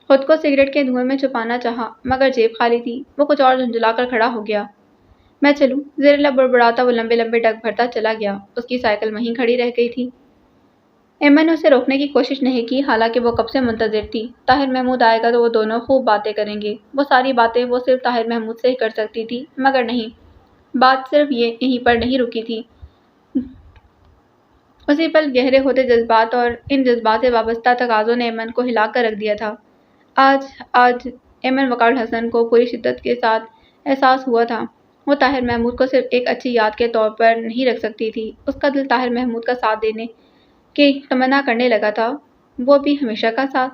خود کو سگریٹ کے دھوئیں میں چھپانا چاہا مگر جیب خالی تھی۔ وہ کچھ اور جھنجھلا کر کھڑا ہو گیا۔ میں چلوں؟ زیر لب بڑبڑاتا وہ لمبے لمبے ڈگ بھرتا چلا گیا۔ اس کی سائیکل وہیں کھڑی رہ گئی تھی۔ ایمن نے اسے روکنے کی کوشش نہیں کی، حالانکہ وہ کب سے منتظر تھی۔ طاہر محمود آئے گا تو وہ دونوں خوب باتیں کریں گے۔ وہ ساری باتیں وہ صرف طاہر محمود سے ہی کر سکتی تھی، مگر نہیں، بات صرف یہیں پر نہیں رکی تھی۔ اسی پل گہرے ہوتے جذبات اور ان جذبات سے وابستہ تقاضوں نے ایمن کو ہلا کر رکھ دیا تھا۔ آج ایمن وقار الحسن کو پوری شدت کے ساتھ احساس ہوا تھا۔ وہ طاہر محمود کو صرف ایک اچھی یاد کے طور پر نہیں رکھ سکتی تھی۔ اس کا دل طاہر محمود کا ساتھ دینے کی تمنا کرنے لگا تھا، وہ بھی ہمیشہ کا ساتھ۔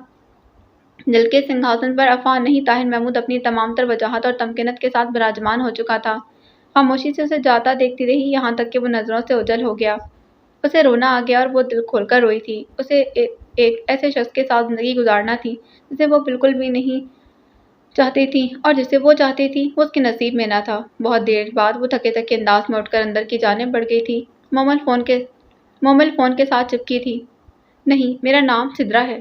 دل کے سنگھاسن پر افواہ نہیں، طاہر محمود اپنی تمام تر وجاہت اور تمکنت کے ساتھ براجمان ہو چکا تھا۔ خاموشی سے اسے جاتا دیکھتی رہی، یہاں تک کہ وہ نظروں سے اوجھل ہو گیا۔ اسے رونا آ گیا اور وہ دل کھول کر روئی تھی۔ اسے ایک ایسے شخص کے ساتھ زندگی گزارنا تھی جسے وہ بالکل بھی نہیں چاہتی تھی، اور جسے وہ چاہتی تھی وہ اس کے نصیب میں نہ تھا۔ بہت دیر بعد وہ تھکے تھکے انداز میں اٹھ کر اندر کی جانب بڑھ گئی تھی۔ مومل فون کے ساتھ چپکی تھی۔ نہیں، میرا نام سدرا ہے۔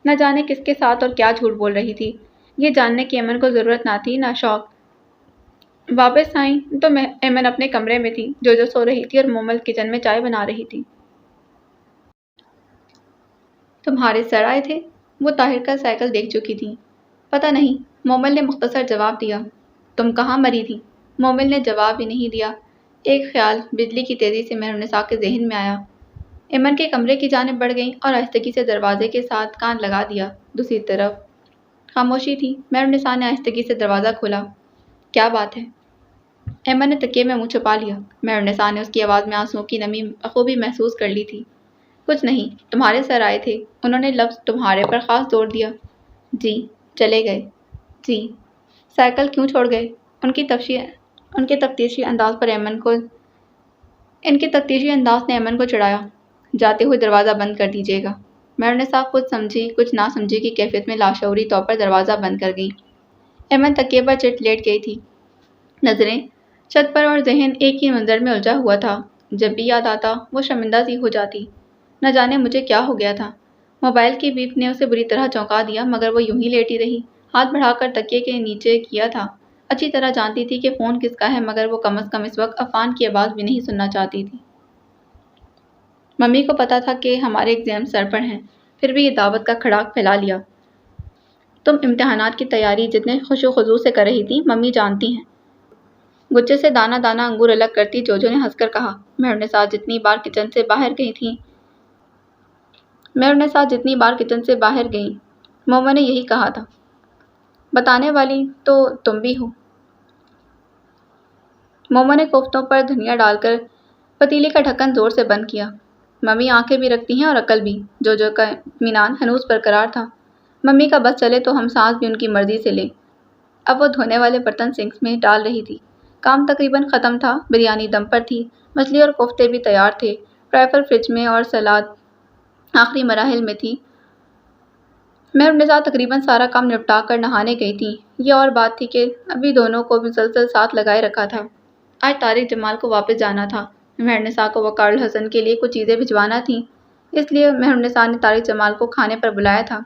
نہ جانے کس کے ساتھ اور کیا جھوٹ بول رہی تھی، یہ جاننے کی ایمن کو ضرورت نہ تھی، نہ شوق۔ واپس آئیں تو ایمن اپنے کمرے میں تھی، جو سو رہی تھی اور مومل کچن میں چائے بنا رہی تھی۔ تمہارے سر آئے تھے؟ وہ طاہر کا سائیکل دیکھ چکی تھی۔ پتہ نہیں، مومل نے مختصر جواب دیا۔ تم کہاں مری تھی؟ مومل نے جواب ہی نہیں دیا۔ ایک خیال بجلی کی تیزی سے مہرالنساء کے ذہن میں آیا۔ ایمن کے کمرے کی جانب بڑھ گئی اور آہستگی سے دروازے کے ساتھ کان لگا دیا۔ دوسری طرف خاموشی تھی۔ مہرالنساء نے آہستگی سے دروازہ کھولا۔ کیا بات ہے؟ ایمن نے تکیے میں منہ چھپا لیا۔ مہرالنساء نے اس کی آواز میں آنسوؤں کی نمی بخوبی محسوس کر لی تھی۔ کچھ نہیں، تمہارے سر آئے تھے۔ انہوں نے لفظ تمہارے پر خاص زور دیا۔ جی، چلے گئے؟ جی۔ سائیکل کیوں چھوڑ گئے؟ ان کے تفتیشی انداز نے ایمن کو چڑھایا۔ جاتے ہوئے دروازہ بند کر دیجیے گا۔ مہرالنساء کچھ سمجھی کچھ نہ سمجھی کی کیفیت میں لاشعوری طور پر دروازہ بند کر گئی۔ ایمن تکیے پر چٹ لیٹ گئی تھی، نظریں چھت پر اور ذہن ایک ہی منظر میں الجھا ہوا تھا۔ جب بھی یاد آتا وہ شرمندہ سی ہو جاتی۔ نہ جانے مجھے کیا ہو گیا تھا۔ موبائل کی بیپ نے اسے بری طرح چونکا دیا، مگر وہ یوں ہی لیٹی رہی، ہاتھ بڑھا کر تکیے کے نیچے کیا تھا۔ اچھی طرح جانتی تھی کہ فون کس کا ہے، مگر وہ کم از کم اس وقت عفان کی آواز بھی نہیں سننا چاہتی تھی۔ ممی کو پتا تھا کہ ہمارے ایگزام سر پر ہیں، پھر بھی یہ دعوت کا کھڑاک پھیلا لیا۔ تم امتحانات کی تیاری جتنے خوش و خضوع سے کر رہی تھی، ممی جانتی ہیں۔ گچھے سے دانہ دانہ انگور الگ کرتی جوجو نے ہنس کر کہا۔ مہرالنساء جتنی بار کچن سے باہر گئیں، مومو نے یہی کہا تھا۔ بتانے والی تو تم بھی ہو۔ مومو نے کوفتوں پر دھنیا ڈال کر پتیلی کا ڈھکن زور سے بند کیا۔ ممی آنکھیں بھی رکھتی ہیں اور عقل بھی۔ جوجو کا اطمینان ہنوز برقرار تھا۔ ممی کا بس چلے تو ہم سانس بھی ان کی مرضی سے لیں۔ اب وہ دھونے والے برتن سنک میں ڈال رہی تھی۔ کام تقریباً ختم تھا۔ بریانی دم پر تھی، مچھلی اور کوفتے بھی تیار تھے، ٹرائفل فریج میں اور سلاد آخری مراحل میں تھی۔ مہرالنساء تقریباً سارا کام نپٹا کر نہانے گئی تھیں۔ یہ اور بات تھی کہ ابھی دونوں کو مسلسل ساتھ لگائے رکھا تھا۔ آج طارق جمال کو واپس جانا تھا۔ مہرالنساء کو وقار الحسن کے لیے کچھ چیزیں بھجوانا تھیں، اس لیے مہرالنساء نے طارق جمال کو کھانے پر بلایا تھا۔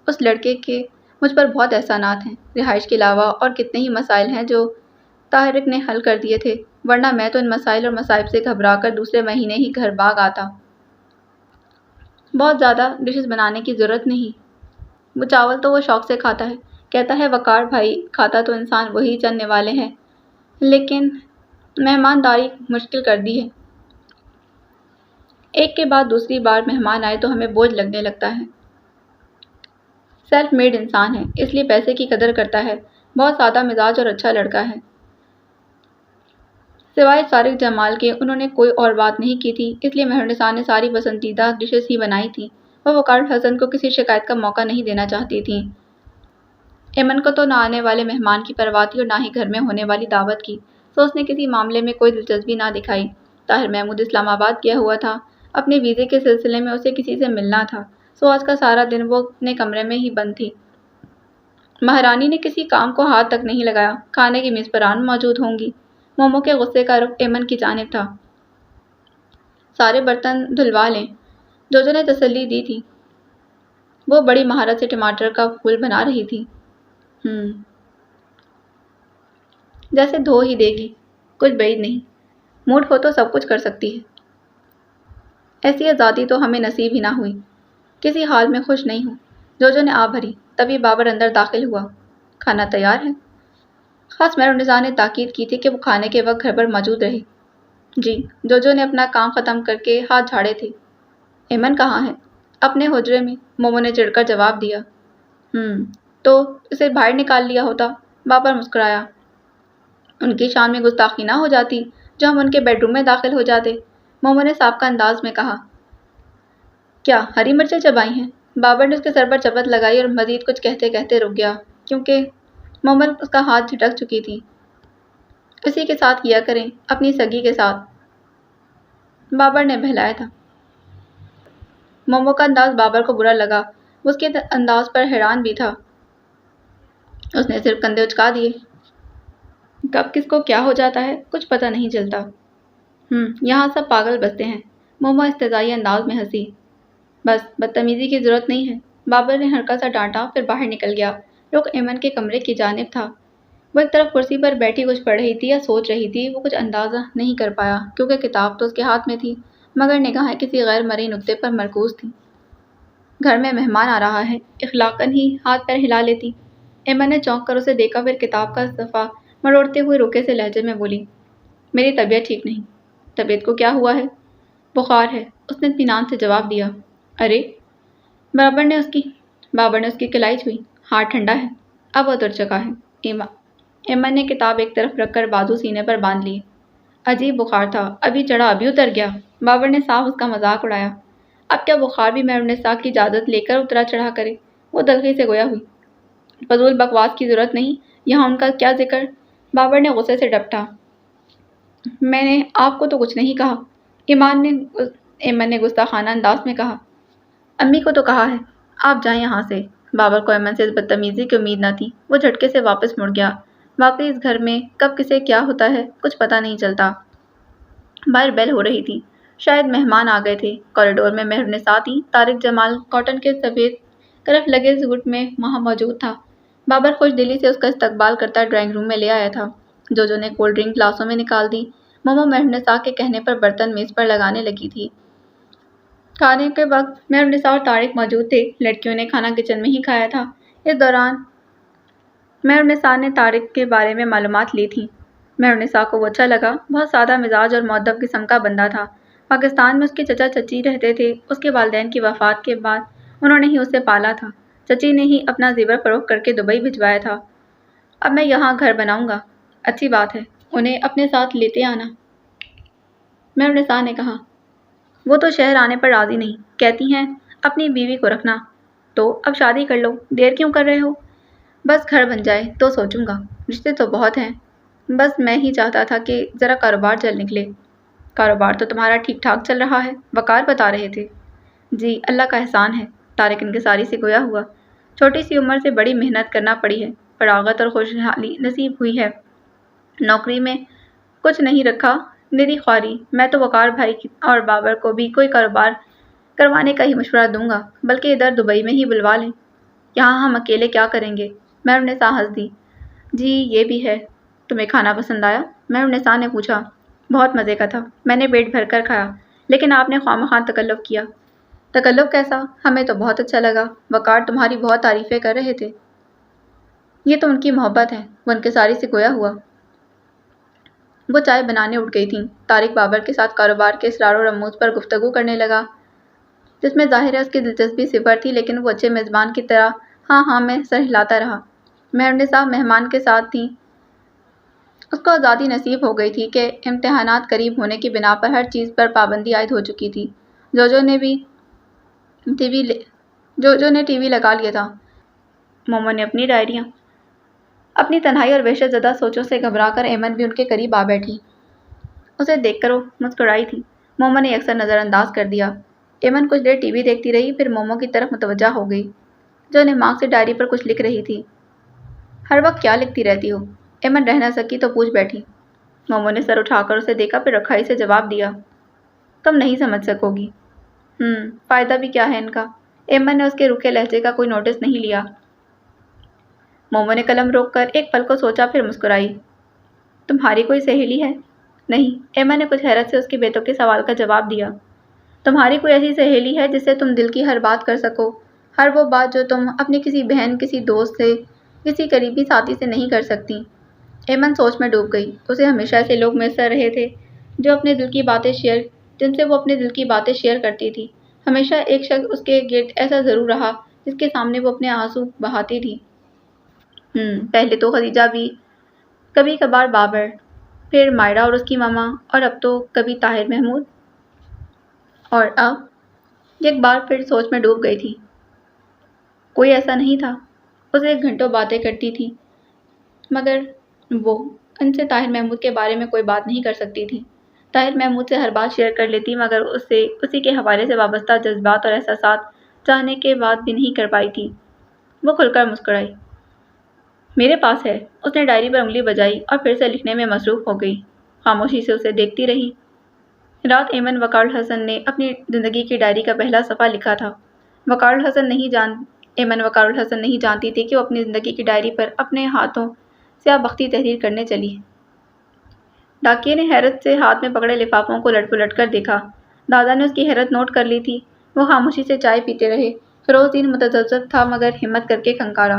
اس لڑکے کے مجھ پر بہت احسانات ہیں، رہائش کے علاوہ اور کتنے ہی مسائل ہیں جو طارق نے حل کر دیے تھے، ورنہ میں تو ان مسائل اور مصائب سے گھبرا کر دوسرے مہینے ہی گھر بھاگ آتا۔ بہت زیادہ ڈشز بنانے کی ضرورت نہیں۔ وہ چاول تو وہ شوق سے کھاتا ہے، کہتا ہے وقار بھائی کھاتا تو انسان وہی چننے والے ہیں، لیکن مہمانداری مشکل کر دی ہے۔ ایک کے بعد دوسری بار مہمان آئے تو ہمیں بوجھ لگنے لگتا ہے۔ سیلف میڈ انسان ہے، اس لیے پیسے کی قدر کرتا ہے۔ بہت سادہ مزاج اور اچھا لڑکا ہے۔ سوائے طارق جمال کے انہوں نے کوئی اور بات نہیں کی تھی، اس لیے مہرالنساء نے ساری پسندیدہ ڈشز ہی بنائی تھیں۔ وہ وقار الحسن کو کسی شکایت کا موقع نہیں دینا چاہتی تھیں۔ ایمن کو تو نہ آنے والے مہمان کی پرواہ تھی اور نہ ہی گھر میں ہونے والی دعوت کی، سو اس نے کسی معاملے میں کوئی دلچسپی نہ دکھائی۔ طاہر محمود اسلام آباد گیا ہوا تھا، اپنے ویزے کے سلسلے میں اسے کسی سے ملنا تھا، سو آج کا سارا دن وہ اپنے کمرے میں ہی بند تھی۔ مہارانی نے کسی کام کو ہاتھ تک نہیں لگایا۔ کھانے کی میز پر آن موجود ہوں گی۔ مومو کے غصے کا رخ ایمن کی جانب تھا۔ سارے برتن دھلوا لیں، جوجو نے تسلی دی تھی۔ وہ بڑی مہارت سے ٹماٹر کا پھول بنا رہی تھی۔ جیسے دھو ہی دے گی، کچھ بعید نہیں، موڈ ہو تو سب کچھ کر سکتی ہے۔ ایسی آزادی تو ہمیں نصیب ہی نہ ہوئی، کسی حال میں خوش نہیں ہوں۔ جوجو نے آ بھری، تبھی بابر اندر داخل ہوا۔ کھانا تیار ہے؟ خاص مہرالنساء نے تاکید کی تھی کہ وہ کھانے کے وقت گھر پر موجود رہے۔ جی، جوجو نے اپنا کام ختم کر کے ہاتھ جھاڑے تھے۔ ایمن کہاں ہے؟ اپنے حجرے میں، مومو نے چڑھ کر جواب دیا۔ تو اسے باہر نکال لیا ہوتا، بابر مسکرایا۔ ان کی شان میں گستاخی نہ ہو جاتی جو ہم ان کے بیڈ روم میں داخل ہو جاتے، مومو نے سابقہ انداز میں کہا۔ کیا ہری مرچیں چبائی ہیں؟ بابر نے اس کے سر پر چپت لگائی اور مزید کچھ کہتے کہتے رک گیا، کیونکہ مومل اس کا ہاتھ جھٹک چکی تھی۔ اسی کے ساتھ کیا کریں، اپنی سگی کے ساتھ، بابر نے بہلایا تھا۔ مومو کا انداز بابر کو برا لگا، وہ اس کے انداز پر حیران بھی تھا۔ اس نے صرف کندھے اچکا دیے۔ کب کس کو کیا ہو جاتا ہے کچھ پتہ نہیں چلتا۔ یہاں سب پاگل بستے ہیں، مومو استہزائی انداز میں ہنسی۔ بس بدتمیزی کی ضرورت نہیں ہے، بابر نے ہلکا سا ڈانٹا، پھر باہر نکل گیا۔ رخ ایمن کے کمرے کی جانب تھا۔ وہ ایک طرف کرسی پر بیٹھی کچھ پڑھ رہی تھی یا سوچ رہی تھی، وہ کچھ اندازہ نہیں کر پایا کیونکہ کتاب تو اس کے ہاتھ میں تھی مگر نگاہیں کسی غیر مرئی نقطے پر مرکوز تھیں۔ گھر میں مہمان آ رہا ہے، اخلاقاً ہی ہاتھ پیر ہلا لیتی۔ ایمن نے چونک کر اسے دیکھا، پھر کتاب کا صفحہ مروڑتے ہوئے روکے سے لہجے میں بولی، میری طبیعت ٹھیک نہیں۔ طبیعت کو کیا ہوا ہے؟ بخار ہے، اس نے اطمینان سے جواب دیا۔ ارے! بابر نے اس کی کلائی چھوئی۔ ہاتھ ٹھنڈا ہے، اب وہ اتر چکا ہے۔ ایمن نے کتاب ایک طرف رکھ کر بازو سینے پر باندھ لیے۔ عجیب بخار تھا، ابھی چڑھا ابھی اتر گیا۔ بابر نے صاف اس کا مذاق اڑایا۔ اب کیا بخار بھی مہرالنساء کی اجازت لے کر اترا چڑھا کرے؟ وہ تلخی سے گویا ہوئی۔ فضول بکواس کی ضرورت نہیں، یہاں ان کا کیا ذکر؟ بابر نے غصے سے ڈپٹا۔ میں نے آپ کو تو کچھ نہیں کہا، ایمن نے گستاخانہ انداز میں کہا۔ امی کو تو کہا ہے، آپ جائیں یہاں سے۔ بابر کو ایمن سے اس بدتمیزی کی امید نہ تھی، وہ جھٹکے سے واپس مڑ گیا۔ واقعی اس گھر میں کب کسے کیا ہوتا ہے کچھ پتہ نہیں چلتا۔ باہر بیل ہو رہی تھی، شاید مہمان آ گئے تھے۔ کوریڈور میں مہرالنساء تھی، طارق جمال کاٹن کے سفید کرف لگے سوٹ میں وہاں موجود تھا۔ بابر خوش دلی سے اس کا استقبال کرتا ڈرائنگ روم میں لے آیا تھا۔ جوجو نے کولڈ ڈرنک گلاسوں میں نکال دی۔ مومو مہرالنساء کے کہنے پر برتن میز پر لگانے لگی تھی۔ کھانے کے وقت مہرالنساء اور طارق موجود تھے، لڑکیوں نے کھانا کچن میں ہی کھایا تھا۔ اس دوران مہرالنساء نے طارق کے بارے میں معلومات لی تھیں۔ مہرالنساء کو وہ اچھا لگا، بہت سادہ مزاج اور مؤدب قسم کا بندہ تھا۔ پاکستان میں اس کے چچا چچی رہتے تھے، اس کے والدین کی وفات کے بعد انہوں نے ہی اسے پالا تھا۔ چچی نے ہی اپنا زیور فروخت کر کے دبئی بھجوایا تھا۔ اب میں یہاں گھر بناؤں گا۔ اچھی بات ہے، انہیں اپنے ساتھ لیتے آنا، مہرالنساء نے کہا۔ وہ تو شہر آنے پر راضی نہیں، کہتی ہیں اپنی بیوی کو رکھنا۔ تو اب شادی کر لو، دیر کیوں کر رہے ہو؟ بس گھر بن جائے تو سوچوں گا، رشتے تو بہت ہیں، بس میں ہی چاہتا تھا کہ ذرا کاروبار چل نکلے۔ کاروبار تو تمہارا ٹھیک ٹھاک چل رہا ہے، وقار بتا رہے تھے۔ جی اللہ کا احسان ہے، طارق انکساری سے گویا ہوا۔ چھوٹی سی عمر سے بڑی محنت کرنا پڑی ہے، فراغت اور خوشحالی نصیب ہوئی ہے۔ نوکری میں کچھ نہیں رکھا، نری خواری۔ میں تو وقار بھائی اور بابر کو بھی کوئی کاروبار کروانے کا ہی مشورہ دوں گا، بلکہ ادھر دبئی میں ہی بلوا لیں۔ یہاں ہم اکیلے کیا کریں گے؟ مہرالنساء ہنس دی۔ جی یہ بھی ہے۔ تمہیں کھانا پسند آیا؟ مہرالنساء نے پوچھا۔ بہت مزے کا تھا، میں نے پیٹ بھر کر کھایا، لیکن آپ نے خواہ تکلف کیا۔ تکلف کیسا؟ ہمیں تو بہت اچھا لگا، وقار تمہاری بہت تعریفیں کر رہے تھے۔ یہ تو ان کی محبت ہے، وہ انکساری سے گویا ہوا۔ وہ چائے بنانے اٹھ گئی تھیں۔ طارق بابر کے ساتھ کاروبار کے اسرار و رموز پر گفتگو کرنے لگا، جس میں ظاہر ہے اس کی دلچسپی صفر تھی، لیکن وہ اچھے میزبان کی طرح ہاں ہاں میں سر ہلاتا رہا۔ مہرالنساء مہمان کے ساتھ تھیں۔ اس کو آزادی نصیب ہو گئی تھی کہ امتحانات قریب ہونے کی بنا پر ہر چیز پر پابندی عائد ہو چکی تھی۔ جوجو نے ٹی وی لگا لیا تھا۔ مومو نے اپنی ڈائریاں۔ اپنی تنہائی اور وحشت زدہ سوچوں سے گھبرا کر ایمن بھی ان کے قریب آ بیٹھی۔ اسے دیکھ کر وہ مسکرائی تھی۔ مومو نے اکثر نظر انداز کر دیا۔ ایمن کچھ دیر ٹی وی دیکھتی رہی، پھر مومو کی طرف متوجہ ہو گئی، جو دماغ سے ڈائری پر کچھ لکھ رہی تھی۔ ہر وقت کیا لکھتی رہتی ہو؟ ایمن رہ نہ سکی تو پوچھ بیٹھی۔ مومو نے سر اٹھا کر اسے دیکھا، پھر رکھائی سے جواب دیا، تم نہیں سمجھ سکو گی۔ فائدہ بھی کیا ہے ان کا؟ ایمن نے اس کے روکھے لہجے کا کوئی نوٹس نہیں لیا۔ مومو نے قلم روک کر ایک پل کو سوچا، پھر مسکرائی۔ تمہاری کوئی سہیلی ہے؟ نہیں، ایمن نے کچھ حیرت سے اس کے بے تکے سوال کا جواب دیا۔ تمہاری کوئی ایسی سہیلی ہے جس سے تم دل کی ہر بات کر سکو، ہر وہ بات جو تم اپنی کسی بہن، کسی دوست سے، کسی قریبی ساتھی سے نہیں کر سکتی؟ ایمن سوچ میں ڈوب گئی۔ اسے ہمیشہ ایسے لوگ میسر رہے تھے جن سے وہ اپنے دل کی باتیں شیئر کرتی تھی۔ ہمیشہ ایک شخص اس کے گرد ایسا ضرور رہا جس کے سامنے وہ اپنے آنسو بہاتی تھی۔ پہلے تو خدیجہ بھی، کبھی کبھار بابر، پھر مائرہ اور اس کی ماما، اور اب تو کبھی طاہر محمود، اور اب ایک بار پھر سوچ میں ڈوب گئی تھی۔ کوئی ایسا نہیں تھا۔ اسے گھنٹوں باتیں کرتی تھی، مگر وہ ان سے طاہر محمود کے بارے میں کوئی بات نہیں کر سکتی تھی۔ طاہر محمود سے ہر بات شیئر کر لیتی، مگر اسے اسی کے حوالے سے وابستہ جذبات اور احساسات چاہنے کے بعد بھی نہیں کر پائی تھی۔ وہ کھل کر مسکرائی۔ میرے پاس ہے۔ اس نے ڈائری پر انگلی بجائی اور پھر سے لکھنے میں مصروف ہو گئی۔ خاموشی سے اسے دیکھتی رہی۔ رات ایمن وقار الحسن نے اپنی زندگی کی ڈائری کا پہلا صفحہ لکھا تھا۔ ایمن وقار الحسن نہیں جانتی تھی کہ وہ اپنی زندگی کی ڈائری پر اپنے ہاتھوں سیاہ بختی تحریر کرنے چلی ہے۔ ڈاکیے نے حیرت سے ہاتھ میں پکڑے لفافوں کو لٹ پلٹ کر دیکھا۔ دادا نے اس کی حیرت نوٹ کر لی تھی۔ وہ خاموشی سے چائے پیتے رہے۔ فیروز دین متذبذب تھا مگر ہمت کر کے کھنکارا،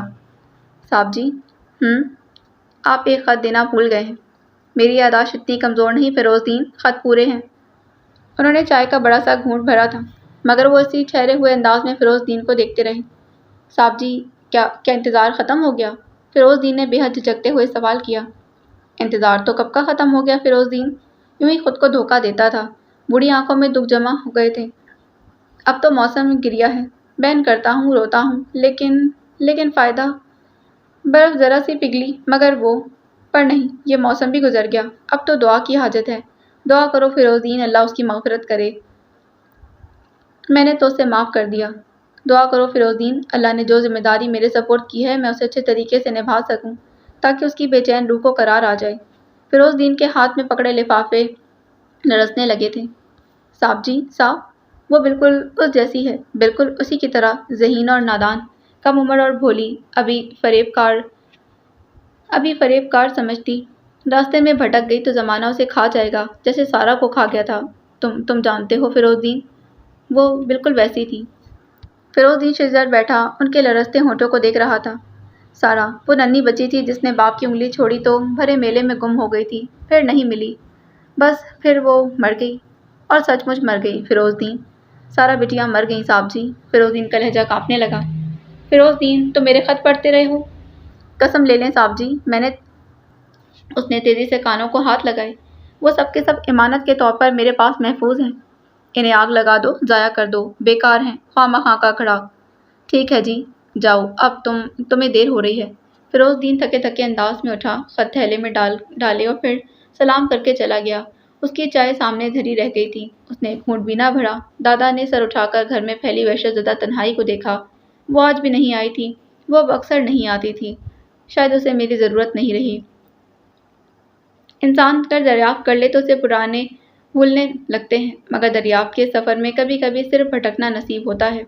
صاحب جی۔ آپ ایک خط دینا بھول گئے ہیں۔ میری یادداشت اتنی کمزور نہیں فیروز دین، خط پورے ہیں۔ انہوں نے چائے کا بڑا سا گھونٹ بھرا تھا مگر وہ اسی ٹھہرے ہوئے انداز میں فیروز دین کو دیکھتے رہے۔ صاحب جی، کیا انتظار ختم ہو گیا؟ فیروز دین نے بے حد جھجکتے ہوئے سوال کیا۔ انتظار تو کب کا ختم ہو گیا فیروز دین، یوں ہی خود کو دھوکہ دیتا تھا۔ بوڑھی آنکھوں میں دکھ جمع ہو گئے تھے۔ اب تو موسم گریا ہے، بہن کرتا ہوں، روتا ہوں، لیکن فائدہ؟ برف ذرا سی پگھلی مگر وہ، پر نہیں، یہ موسم بھی گزر گیا۔ اب تو دعا کی حاجت ہے۔ دعا کرو فیروز دین، اللہ اس کی مغفرت کرے۔ میں نے تو اسے معاف کر دیا۔ دعا کرو فیروز دین، اللہ نے جو ذمہ داری میرے سپرد کی ہے میں اسے اچھے طریقے سے نبھا سکوں تاکہ اس کی بے چین روح کو قرار آ جائے۔ فیروز دین کے ہاتھ میں پکڑے لفافے لرزنے لگے تھے۔ صاحب جی، صاحب، وہ بالکل اس جیسی ہے، بالکل اسی کی طرح، ذہین اور نادان، کم عمر اور بھولی، ابھی فریب کار سمجھتی، راستے میں بھٹک گئی تو زمانہ اسے کھا جائے گا جیسے سارا کو کھا گیا تھا۔ تم جانتے ہو فیروز دین، وہ بالکل ویسی تھی۔ فیروز دین شجر بیٹھا ان کے لرزتے ہونٹوں کو دیکھ رہا تھا۔ سارا، وہ ننھی بچی تھی جس نے باپ کی انگلی چھوڑی تو بھرے میلے میں گم ہو گئی تھی، پھر نہیں ملی، بس پھر وہ مر گئی، اور سچ مچ مر گئی فیروز دین۔ سارا بٹیاں مر گئیں صاحب جی۔ فیروز دین کا لہجہ کانپنے لگا۔ فیروز دین، تم میرے خط پڑھتے رہے ہو؟ قسم لے لیں صاحب جی، اس نے تیزی سے کانوں کو ہاتھ لگائے۔ وہ سب کے سب امانت کے طور پر میرے پاس محفوظ ہیں۔ انہیں آگ لگا دو، ضائع کر دو، بیکار ہیں، خواہ مخواہ کا کھڑا۔ ٹھیک ہے جی، جاؤ، اب تمہیں دیر ہو رہی ہے۔ فیروز دین تھکے تھکے انداز میں اٹھا، خط تھیلے میں ڈالے اور پھر سلام کر کے چلا گیا۔ اس کی چائے سامنے دھری رہ گئی تھی، اس نے ایک گھونٹ بھی نہ بھرا۔ دادا نے سر اٹھا کر گھر میں پھیلی وحشت زدہ تنہائی کو دیکھا۔ وہ آج بھی نہیں آئی تھی، وہ اب اکثر نہیں آتی تھی، شاید اسے میری ضرورت نہیں رہی۔ انسان اگر دریافت کر لے تو اسے پرانے بھولنے لگتے ہیں، مگر دریافت کے سفر میں کبھی کبھی صرف بھٹکنا نصیب ہوتا ہے۔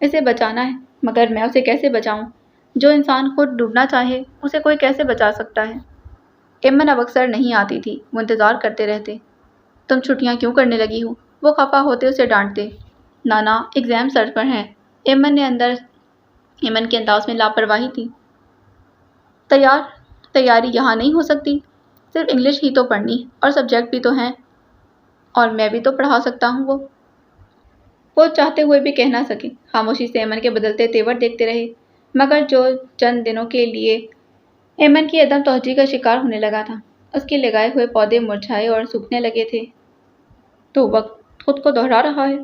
اسے بچانا ہے، مگر میں اسے کیسے بچاؤں؟ جو انسان خود ڈوبنا چاہے اسے کوئی کیسے بچا سکتا ہے؟ ایمن اب اکثر نہیں آتی تھی، وہ انتظار کرتے رہتے۔ تم چھٹیاں کیوں کرنے لگی ہو؟ وہ خفا ہوتے اسے ڈانٹتے۔ نانا، ایگزام سر پر ہیں۔ ایمن کے انداز میں لاپرواہی تھی۔ تیاری یہاں نہیں ہو سکتی؟ صرف انگلش ہی تو پڑھنی، اور سبجیکٹ بھی تو ہیں، اور میں بھی تو پڑھا سکتا ہوں۔ وہ چاہتے ہوئے بھی کہہ نہ سکے۔ خاموشی سے ایمن کے بدلتے تیور دیکھتے رہے، مگر جو چند دنوں کے لیے ایمن کی عدم توجہی کا شکار ہونے لگا تھا، اس کے لگائے ہوئے پودے مرجھائے اور سوکھنے لگے تھے۔ تو وقت خود کو دہرا رہا ہے۔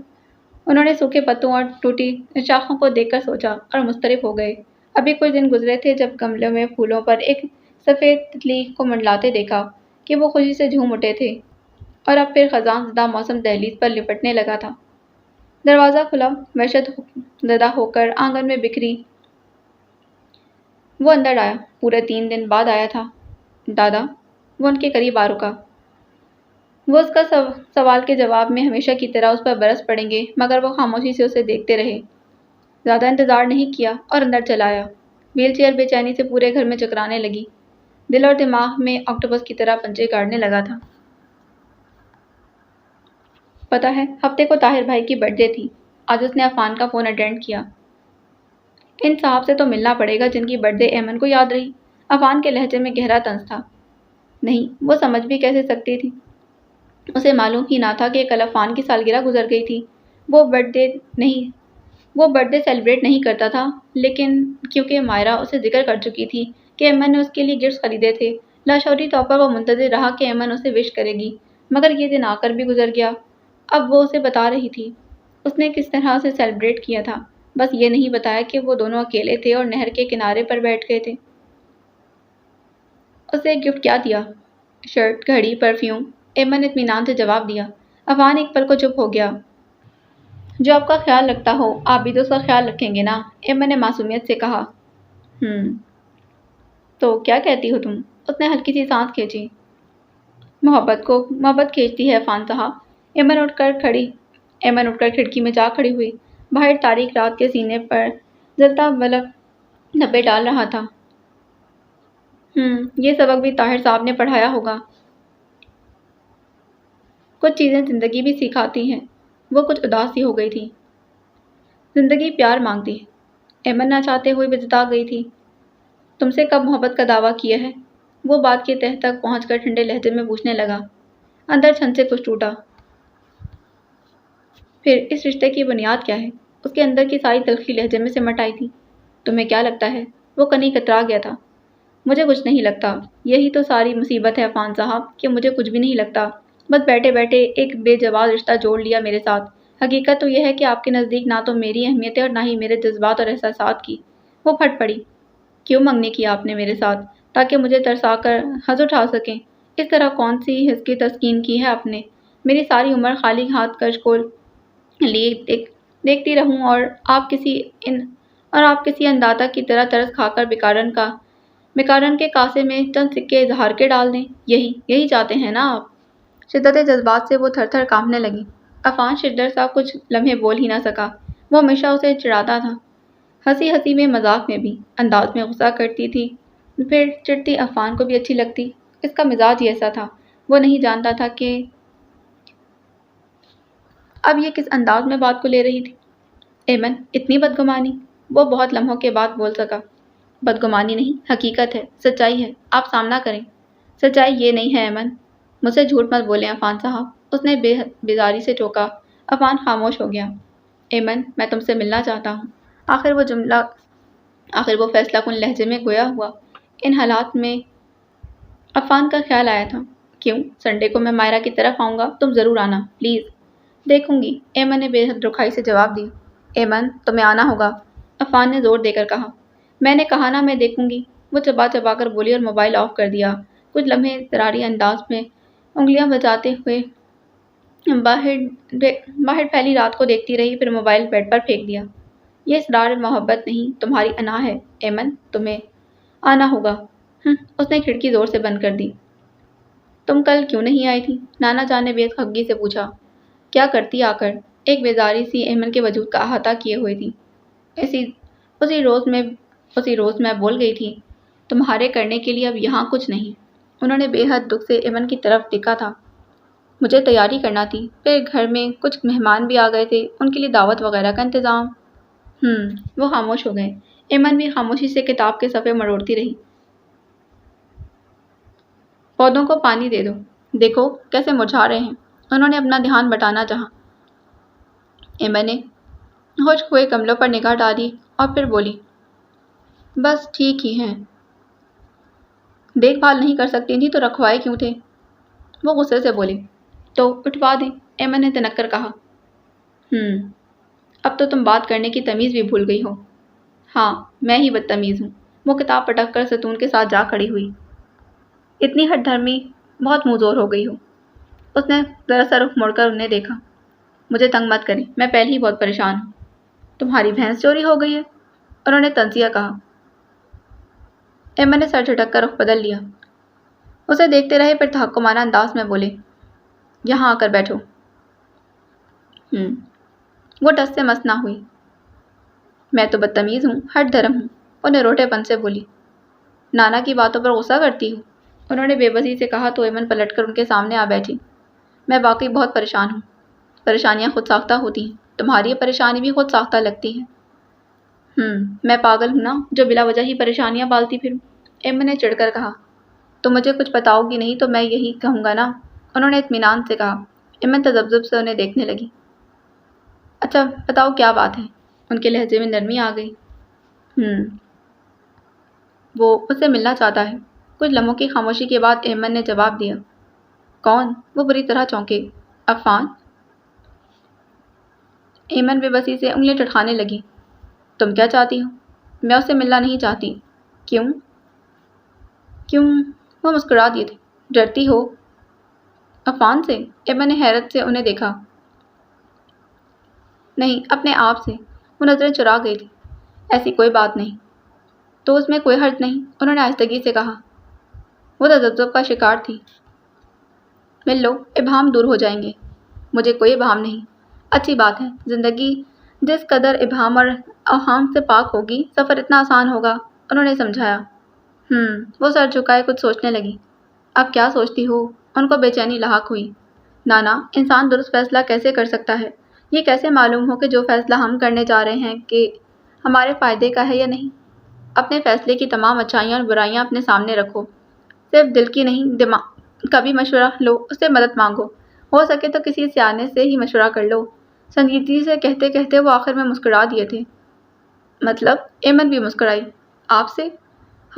انہوں نے سوکھے پتوں اور ٹوٹی شاخوں کو دیکھ کر سوچا اور مضطرب ہو گئے۔ ابھی کچھ دن گزرے تھے جب گملوں میں پھولوں پر ایک سفید تتلی کو منڈلاتے دیکھا کہ وہ خوشی سے جھوم اٹھے تھے، اور اب پھر خزاں زدہ موسم دہلیز پر لپٹنے لگا تھا۔ دروازہ کھلا، وحشت زدہ ہو کر آنگن میں بکھری۔ وہ اندر آیا، پورے 3 دن بعد آیا تھا۔ دادا، وہ ان کے قریب آ رکا۔ وہ اس کا سوال کے جواب میں ہمیشہ کی طرح اس پر برس پڑیں گے، مگر وہ خاموشی سے اسے دیکھتے رہے۔ زیادہ انتظار نہیں کیا اور اندر چلا آیا۔ ویل چیئر بے چینی سے پورے گھر میں چکرانے لگی، دل اور دماغ میں آکٹوپس کی طرح پنجے گاڑنے لگا تھا۔ پتہ ہے، ہفتے کو طاہر بھائی کی برتھ ڈے تھی۔ آج اس نے عفان کا فون اٹینڈ کیا۔ ان صاحب سے تو ملنا پڑے گا جن کی برتھ ڈے ایمن کو یاد رہی۔ عفان کے لہجے میں گہرا طنز تھا۔ نہیں، وہ سمجھ بھی کیسے سکتی تھی؟ اسے معلوم ہی نہ تھا کہ کل عفان کی سالگرہ گزر گئی تھی۔ وہ برتھ ڈے سیلیبریٹ نہیں کرتا تھا، لیکن کیونکہ مائرہ اسے ذکر کر چکی تھی کہ ایمن نے اس کے لیے گفٹس خریدے تھے، لاشعوری طور پر وہ منتظر رہا کہ ایمن اسے وش کرے گی، مگر یہ دن آ کر بھی گزر گیا۔ اب وہ اسے بتا رہی تھی اس نے کس طرح اسے سیلیبریٹ کیا تھا، بس یہ نہیں بتایا کہ وہ دونوں اکیلے تھے اور نہر کے کنارے پر بیٹھ گئے تھے۔ اسے گفٹ کیا دیا؟ شرٹ، گھڑی، پرفیوم، ایمن نے اطمینان سے جواب دیا۔ عفان ایک پل کو چپ ہو گیا۔ جو آپ کا خیال رکھتا ہو آپ بھی تو اس کا خیال رکھیں گے نا، ایمن نے معصومیت سے کہا۔ تو کیا کہتی ہو تم؟ اس نے ہلکی سی سانس کھینچی۔ محبت کھینچتی ہے عفان صاحب۔ ایمن اٹھ کر کھڑکی میں جا کھڑی ہوئی۔ باہر تاریک رات کے سینے پر جلتا بلب دھبے ڈال رہا تھا۔ یہ سبق بھی طاہر صاحب نے پڑھایا ہوگا۔ کچھ چیزیں زندگی بھی سکھاتی ہیں۔ وہ کچھ اداس سی ہو گئی تھی۔ زندگی پیار مانگتی ہے۔ ایمن نہ چاہتے ہوئے بھی جتا گئی تھی۔ تم سے کب محبت کا دعویٰ کیا ہے؟ وہ بات کی تہ تک پہنچ کر ٹھنڈے لہجے میں پوچھنے لگا۔ اندر چھن سے کچھ ٹوٹا۔ پھر اس رشتے کی بنیاد کیا ہے؟ اس کے اندر کی ساری تلخی لہجے میں سمٹ آئی تھی۔ تمہیں کیا لگتا ہے؟ وہ کنی کترا گیا تھا۔ مجھے کچھ نہیں لگتا۔ یہی تو ساری مصیبت ہے عفان صاحب کہ مجھے کچھ بھی نہیں لگتا۔ بس بیٹھے بیٹھے ایک بے جواز رشتہ جوڑ لیا میرے ساتھ۔ حقیقت تو یہ ہے کہ آپ کے نزدیک نہ تو میری اہمیت ہے اور نہ ہی میرے جذبات اور احساسات کی۔ وہ پھٹ پڑی۔ کیوں منگنی کی آپ نے میرے ساتھ؟ تاکہ مجھے ترسا کر ہنس اٹھا سکیں۔ اس طرح کون سی حس کی تسکین کی ہے آپ نے؟ میری ساری عمر خالی ہاتھ کش کو لیے دیکھتی رہوں اور آپ کسی اندادہ کی طرح ترس کھا کر بیکارن کے کاسے میں چند سکے اظہار کے ڈال دیں۔ یہی چاہتے ہیں نا آپ؟ شدت جذبات سے وہ تھر تھر کانپنے لگی۔ عفان شدر صاحب کچھ لمحے بول ہی نہ سکا۔ وہ ہمیشہ اسے چڑھاتا تھا، ہنسی ہنسی میں، مذاق میں بھی، انداز میں غصہ کرتی تھی، پھر چڑھتی عفان کو بھی اچھی لگتی۔ اس کا مزاج ہی ایسا تھا۔ وہ نہیں جانتا تھا کہ اب یہ کس انداز میں بات کو لے رہی تھی۔ ایمن، اتنی بدگمانی؟ وہ بہت لمحوں کے بعد بول سکا۔ بدگمانی نہیں، حقیقت ہے، سچائی ہے، آپ سامنا کریں۔ سچائی یہ نہیں ہے ایمن۔ مجھ سے جھوٹ مت بولیں عفان صاحب، اس نے بیزاری سے ٹوکا۔ عفان خاموش ہو گیا۔ ایمن، میں تم سے ملنا چاہتا ہوں۔ آخر وہ فیصلہ کن لہجے میں گویا ہوا۔ ان حالات میں عفان کا خیال آیا تھا۔ کیوں؟ سنڈے کو میں مائرہ کی طرف آؤں گا، تم ضرور آنا، پلیز۔ دیکھوں گی، ایمن نے بے حد رکھائی سے جواب دیا۔ ایمن، تمہیں آنا ہوگا، عفان نے زور دے کر کہا۔ میں نے کہا نا میں دیکھوں گی، وہ چبا چبا کر بولی اور موبائل آف کر دیا۔ کچھ لمحے اضطراری انداز میں انگلیاں بجاتے ہوئے باہر پھیلی رات کو دیکھتی رہی، پھر موبائل بیڈ پر پھینک دیا۔ یہ اسرار محبت نہیں، تمہاری انا ہے ایمن، تمہیں آنا ہوگا۔ اس نے کھڑکی زور سے بند کر دی۔ تم کل کیوں نہیں آئی تھی؟ نانا جان نے بے خفگی سے پوچھا۔ کیا کرتی آ کر؟ ایک بیزاری سی ایمن کے وجود کا احاطہ کیے ہوئی تھی۔ اسی روز میں بول گئی تھی، تمہارے کرنے کے لیے اب یہاں کچھ نہیں۔ انہوں نے بے حد دکھ سے ایمن کی طرف دیکھا تھا۔ مجھے تیاری کرنا تھی، پھر گھر میں کچھ مہمان بھی آ گئے تھے، ان کے لیے دعوت وغیرہ کا انتظام۔ وہ خاموش ہو گئے۔ ایمن بھی خاموشی سے کتاب کے صفحے مروڑتی رہی۔ پودوں کو پانی دے دو، دیکھو کیسے مرجھا رہے ہیں۔ انہوں نے اپنا دھیان بٹانا چاہا۔ ایمن نے خشک ہوئے گملوں پر نگاہ ڈالی اور پھر بولی، بس ٹھیک ہی ہیں۔ دیکھ بھال نہیں کر سکتی تھی تو رکھوائے کیوں تھے؟ وہ غصے سے بولی۔ تو اٹھوا دیں، ایمن نے تنک کر کہا۔ اب تو تم بات کرنے کی تمیز بھی بھول گئی ہو۔ ہاں، میں ہی بدتمیز ہوں۔ وہ کتاب پٹک کر ستون کے ساتھ جا کھڑی ہوئی۔ اتنی ہٹ دھرمی، بہت منہ زور ہو گئی ہو۔ اس نے ذرا سا رخ موڑ کر انہیں دیکھا۔ مجھے تنگ مت کریں، میں پہلے ہی بہت پریشان ہوں۔ تمہاری بھینس چوری ہو گئی ہے، انہوں نے تنزیہ کہا۔ ایمن نے سر جھٹک کر رخ بدل لیا۔ اسے دیکھتے رہے، پھر تحکمانہ انداز میں بولے، یہاں آ کر بیٹھو۔ وہ ٹس سے مس نہ ہوئی۔ میں تو بدتمیز ہوں، ہٹ دھرم ہوں، انہیں روٹے پن سے بولی۔ نانا کی باتوں پر غصہ کرتی ہوں، انہوں نے بے بسی سے کہا تو ایمن پلٹ کر ان کے سامنے آ بیٹھی۔ میں واقعی بہت پریشان ہوں۔ پریشانیاں خود ساختہ ہوتی ہیں، تمہاری یہ پریشانی بھی خود ساختہ لگتی ہے۔ میں پاگل ہوں نا جو بلا وجہ ہی پریشانیاں پالتی پھروں، ایمن نے چڑھ کر کہا۔ تم مجھے کچھ بتاؤ گی نہیں تو میں یہی کہوں گا نا، انہوں نے اطمینان سے کہا۔ ایمن تذبذب سے انہیں دیکھنے لگی۔ اچھا بتاؤ کیا بات ہے؟ ان کے لہجے میں نرمی آ گئی۔ وہ اس سے ملنا چاہتا ہے۔ کچھ لمحوں کی خاموشی کے بعد ایمن نے جواب دیا۔ کون؟ وہ بری طرح چونکے۔ عفان؟ ایمن بے بسی سے انگلیاں ٹٹکانے لگی۔ تم کیا چاہتی ہو؟ میں اس سے ملنا نہیں چاہتی۔ کیوں؟ وہ مسکرا دیے تھے۔ ڈرتی ہو؟ عفان سے؟ ایمن نے حیرت سے انہیں دیکھا۔ نہیں، اپنے آپ سے۔ وہ نظریں چرا گئی تھی۔ ایسی کوئی بات نہیں۔ تو اس میں کوئی حرج نہیں، انہوں نے آہستگی سے کہا۔ وہ تذبذب کا شکار تھی۔ مل لو، ابہام دور ہو جائیں گے۔ مجھے کوئی ابہام نہیں۔ اچھی بات ہے، زندگی جس قدر ابہام اور اوہام سے پاک ہوگی، سفر اتنا آسان ہوگا، انہوں نے سمجھایا۔ وہ سر جھکائے کچھ سوچنے لگی۔ اب کیا سوچتی ہو؟ ان کو بے چینی لاحق ہوئی۔ نانا، انسان درست فیصلہ کیسے کر سکتا ہے؟ یہ کیسے معلوم ہو کہ جو فیصلہ ہم کرنے جا رہے ہیں کہ ہمارے فائدے کا ہے یا نہیں؟ اپنے فیصلے کی تمام اچھائیاں اور برائیاں اپنے سامنے رکھو، صرف دل کی نہیں، دماغ کا بھی مشورہ لو، اس سے مدد مانگو، ہو سکے تو کسی سیانے سے ہی مشورہ کر لو۔ سنجیدگی سے کہتے کہتے وہ آخر میں مسکرا دیے تھے۔ مطلب؟ ایمن بھی مسکرائی۔ آپ سے؟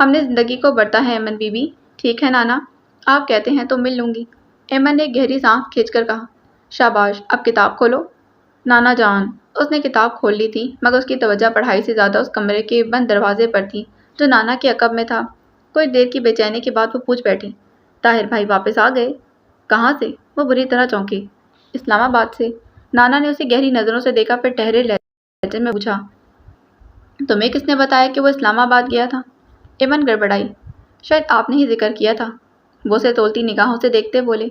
ہم نے زندگی کو برتا ہے ایمن بی بی۔ ٹھیک ہے نانا، آپ کہتے ہیں تو مل لوں گی۔ ایمن نے ایک گہری سانس کھینچ کر کہا۔ شاباش، اب کتاب کھولو۔ نانا جان۔ اس نے کتاب کھول لی تھی مگر اس کی توجہ پڑھائی سے زیادہ اس کمرے کے بند دروازے پر تھی جو نانا کے عقب میں تھا۔ کچھ دیر کی بے چینی کے بعد وہ پوچھ بیٹھی، طاہر بھائی واپس آ گئے؟ کہاں سے؟ وہ بری طرح چونکی۔ اسلام آباد سے۔ نانا نے اسے گہری نظروں سے دیکھا، پھر ٹھہرے لہجے میں پوچھا، تمہیں کس نے بتایا کہ وہ اسلام آباد گیا تھا؟ ایمن گڑبڑائی۔ شاید آپ نے ہی ذکر کیا تھا۔ وہ اسے تولتی نگاہوں سے دیکھتے بولے۔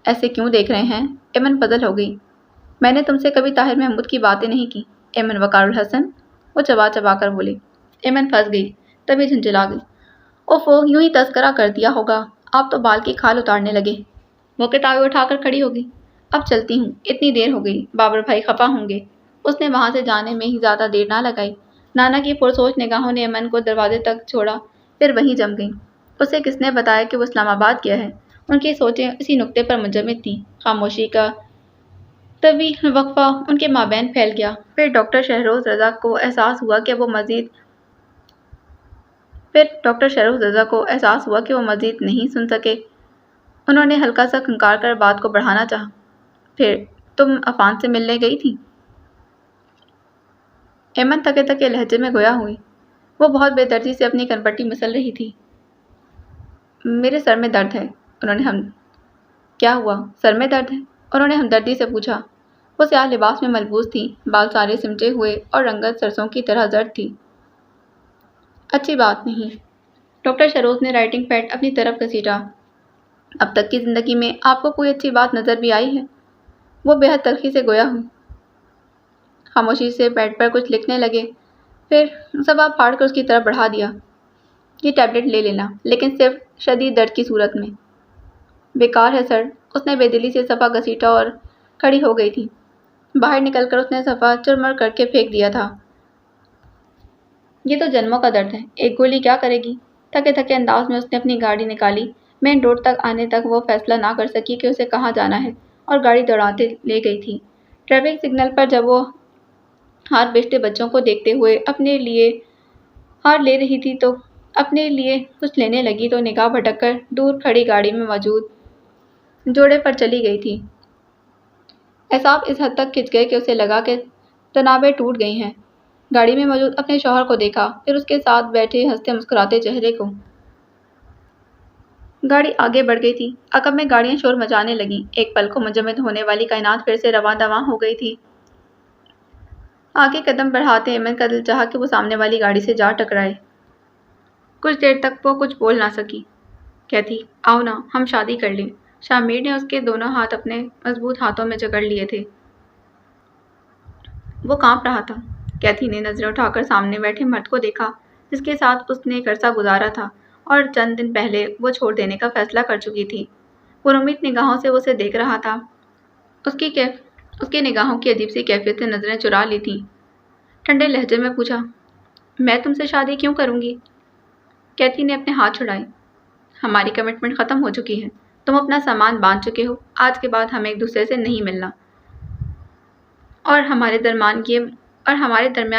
ایسے کیوں دیکھ رہے ہیں؟ ایمن پزل ہو گئی۔ میں نے تم سے کبھی طاہر محمود کی باتیں نہیں کی۔ ایمن وقار الحسن؟ وہ چبا چبا کر بولے۔ ایمن پھنس گئی، تبھی جھنجھلا گئی۔ اوفو، یوں ہی تذکرہ کر دیا ہوگا، آپ تو بال کی کھال اتارنے لگے۔ وہ کتابیں اٹھا کر کھڑی ہو گئی۔ اب چلتی ہوں، اتنی دیر ہو گئی، بابر بھائی خفا ہوں گے۔ اس نے وہاں سے جانے میں ہی زیادہ دیر نہ لگائی۔ نانا کی پرسوچ نگاہوں نے ایمن کو دروازے تک چھوڑا، پھر وہیں جم گئیں۔ اسے کس نے بتایا کہ وہ اسلام آباد گیا ہے؟ ان کی سوچیں اسی نقطے پر منجمد تھیں۔ خاموشی کا طویل وقفہ ان کے مابین پھیل گیا، پھر ڈاکٹر شہروز رضا کو احساس ہوا کہ وہ مزید نہیں سن سکے۔ انہوں نے ہلکا سا کھنکار کر بات کو بڑھانا چاہا۔ پھر تم عفان سے ملنے گئی تھی؟ ایمن تھکے تھکے لہجے میں گویا ہوئی۔ وہ بہت بے دردی سے اپنی کنپٹی مسل رہی تھی۔ میرے سر میں درد ہے۔ کیا ہوا؟ سر میں درد ہے؟ انہوں نے ہمدردی سے پوچھا۔ وہ سیاہ لباس میں ملبوس تھی، بال سارے سمٹے ہوئے اور رنگت سرسوں کی طرح زرد تھی۔ اچھی بات نہیں۔ ڈاکٹر شہروز نے رائٹنگ پیڈ اپنی طرف گھسیٹا۔ اب تک کی زندگی میں آپ کو کوئی اچھی بات نظر بھی آئی ہے؟ وہ بے حد تلخی سے گویا ہوئی۔ خاموشی سے پیڈ پر کچھ لکھنے لگے، پھر صفحہ پھاڑ کر اس کی طرف بڑھا دیا۔ یہ ٹیبلٹ لے لینا، لیکن صرف شدید درد کی صورت میں۔ بیکار ہے سر۔ اس نے بے دلی سے صفحہ گھسیٹا اور کھڑی ہو گئی تھی۔ باہر نکل کر اس نے صفحہ چرمر کر کے پھینک دیا تھا۔ یہ تو جنموں کا درد ہے، ایک گولی کیا کرے گی؟ تھکے تھکے انداز میں اس نے اپنی گاڑی نکالی۔ مین روڈ تک آنے تک وہ فیصلہ نہ کر سکی کہ اسے کہاں جانا ہے اور گاڑی دوڑاتے لے گئی تھی۔ ٹریفک سگنل پر جب وہ ہاتھ بیچتے بچوں کو دیکھتے ہوئے اپنے لیے ہار لے رہی تھی تو اپنے لیے کچھ لینے لگی تو نگاہ بھٹک کر دور کھڑی گاڑی میں موجود جوڑے پر چلی گئی تھی۔ اعصاب اس حد تک کھنچ گئے کہ اسے لگا کہ تنابیں ٹوٹ گئی ہیں۔ گاڑی میں موجود اپنے شوہر کو دیکھا، پھر اس کے ساتھ بیٹھے ہنستے مسکراتے چہرے کو۔ گاڑی آگے بڑھ گئی تھی۔ عقب میں گاڑیاں شور مچانے لگیں۔ ایک پل کو منجمد ہونے والی کائنات پھر سے رواں دواں ہو گئی تھی۔ آگے قدم بڑھاتے ایمن کا دل چاہا کہ وہ سامنے والی گاڑی سے جا ٹکرائے۔ کچھ دیر تک وہ کچھ بول نہ سکی۔ کہتی، آؤ نا، ہم شادی کر لیں۔ شامیر نے اس کے دونوں ہاتھ اپنے مضبوط ہاتھوں میں جکڑ لیے تھے۔ وہ کانپ رہا تھا۔ کیتھی نے نظریں اٹھا کر سامنے بیٹھے مرد کو دیکھا جس کے ساتھ اس نے ایک عرصہ گزارا تھا اور چند دن پہلے وہ چھوڑ دینے کا فیصلہ کر چکی تھی۔ پرامید نگاہوں سے وہ اسے دیکھ رہا تھا۔ اس کی نگاہوں کی عجیب سی کیفیت سے نظریں چرا لی تھیں۔ ٹھنڈے لہجے میں پوچھا، میں تم سے شادی کیوں کروں گی؟ کیتھی نے اپنے ہاتھ چھڑائے۔ ہماری کمٹمنٹ ختم ہو چکی ہے، تم اپنا سامان باندھ چکے ہو، آج کے بعد ہمیں ایک دوسرے سے نہیں ملنا۔ اور ہمارے درمیان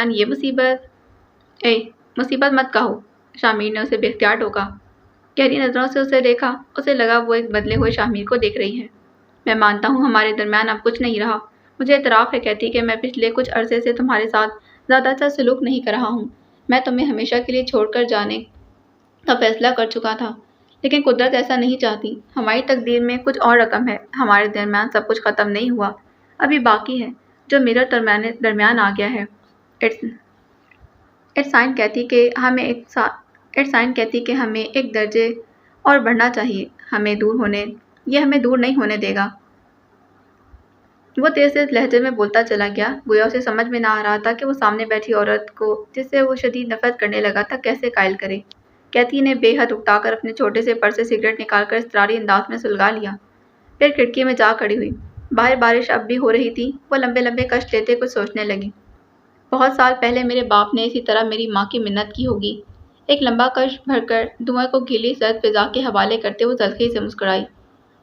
یہ مصیبت مت کہو، شامیر نے اسے بے اختیار ٹوکا۔ گہری نظروں سے اسے دیکھا، اسے لگا وہ ایک بدلے ہوئے شامیر کو دیکھ رہی ہے۔ میں مانتا ہوں ہمارے درمیان اب کچھ نہیں رہا۔ مجھے اعتراف ہے کہتی کہ میں پچھلے کچھ عرصے سے تمہارے ساتھ زیادہ اچھا سلوک نہیں کر رہا ہوں۔ میں تمہیں ہمیشہ کے لیے چھوڑ کر جانے کا فیصلہ کر چکا تھا، لیکن قدرت ایسا نہیں چاہتی۔ ہماری تقدیر میں کچھ اور رقم ہے۔ ہمارے درمیان سب کچھ ختم نہیں ہوا، ابھی باقی ہے جو میرے درمیان آ گیا ہے۔ اٹس سائن کہتی کہ ہمیں ایک درجے اور بڑھنا چاہیے۔ یہ ہمیں دور نہیں ہونے دے گا۔ وہ تیز تیز لہجے میں بولتا چلا گیا، گویا اسے سمجھ میں نہ آ رہا تھا کہ وہ سامنے بیٹھی عورت کو جس سے وہ شدید نفرت کرنے لگا تھا کیسے قائل کرے۔ کیتھی نے بے حد اکتا کر اپنے چھوٹے سے پرس سے سگریٹ نکال کر اضطراری انداز میں سلگا لیا، پھر کھڑکی میں جا کھڑی ہوئی۔ باہر بارش اب بھی ہو رہی تھی۔ وہ لمبے لمبے کشٹ لیتے کچھ سوچنے لگی۔ بہت سال پہلے میرے باپ نے اسی طرح میری ماں کی منت کی ہوگی۔ ایک لمبا کشٹ بھر کر دھوئیں کو گیلی سرد فضا کے حوالے کرتے ہوئے زلخی سے مسکرائی،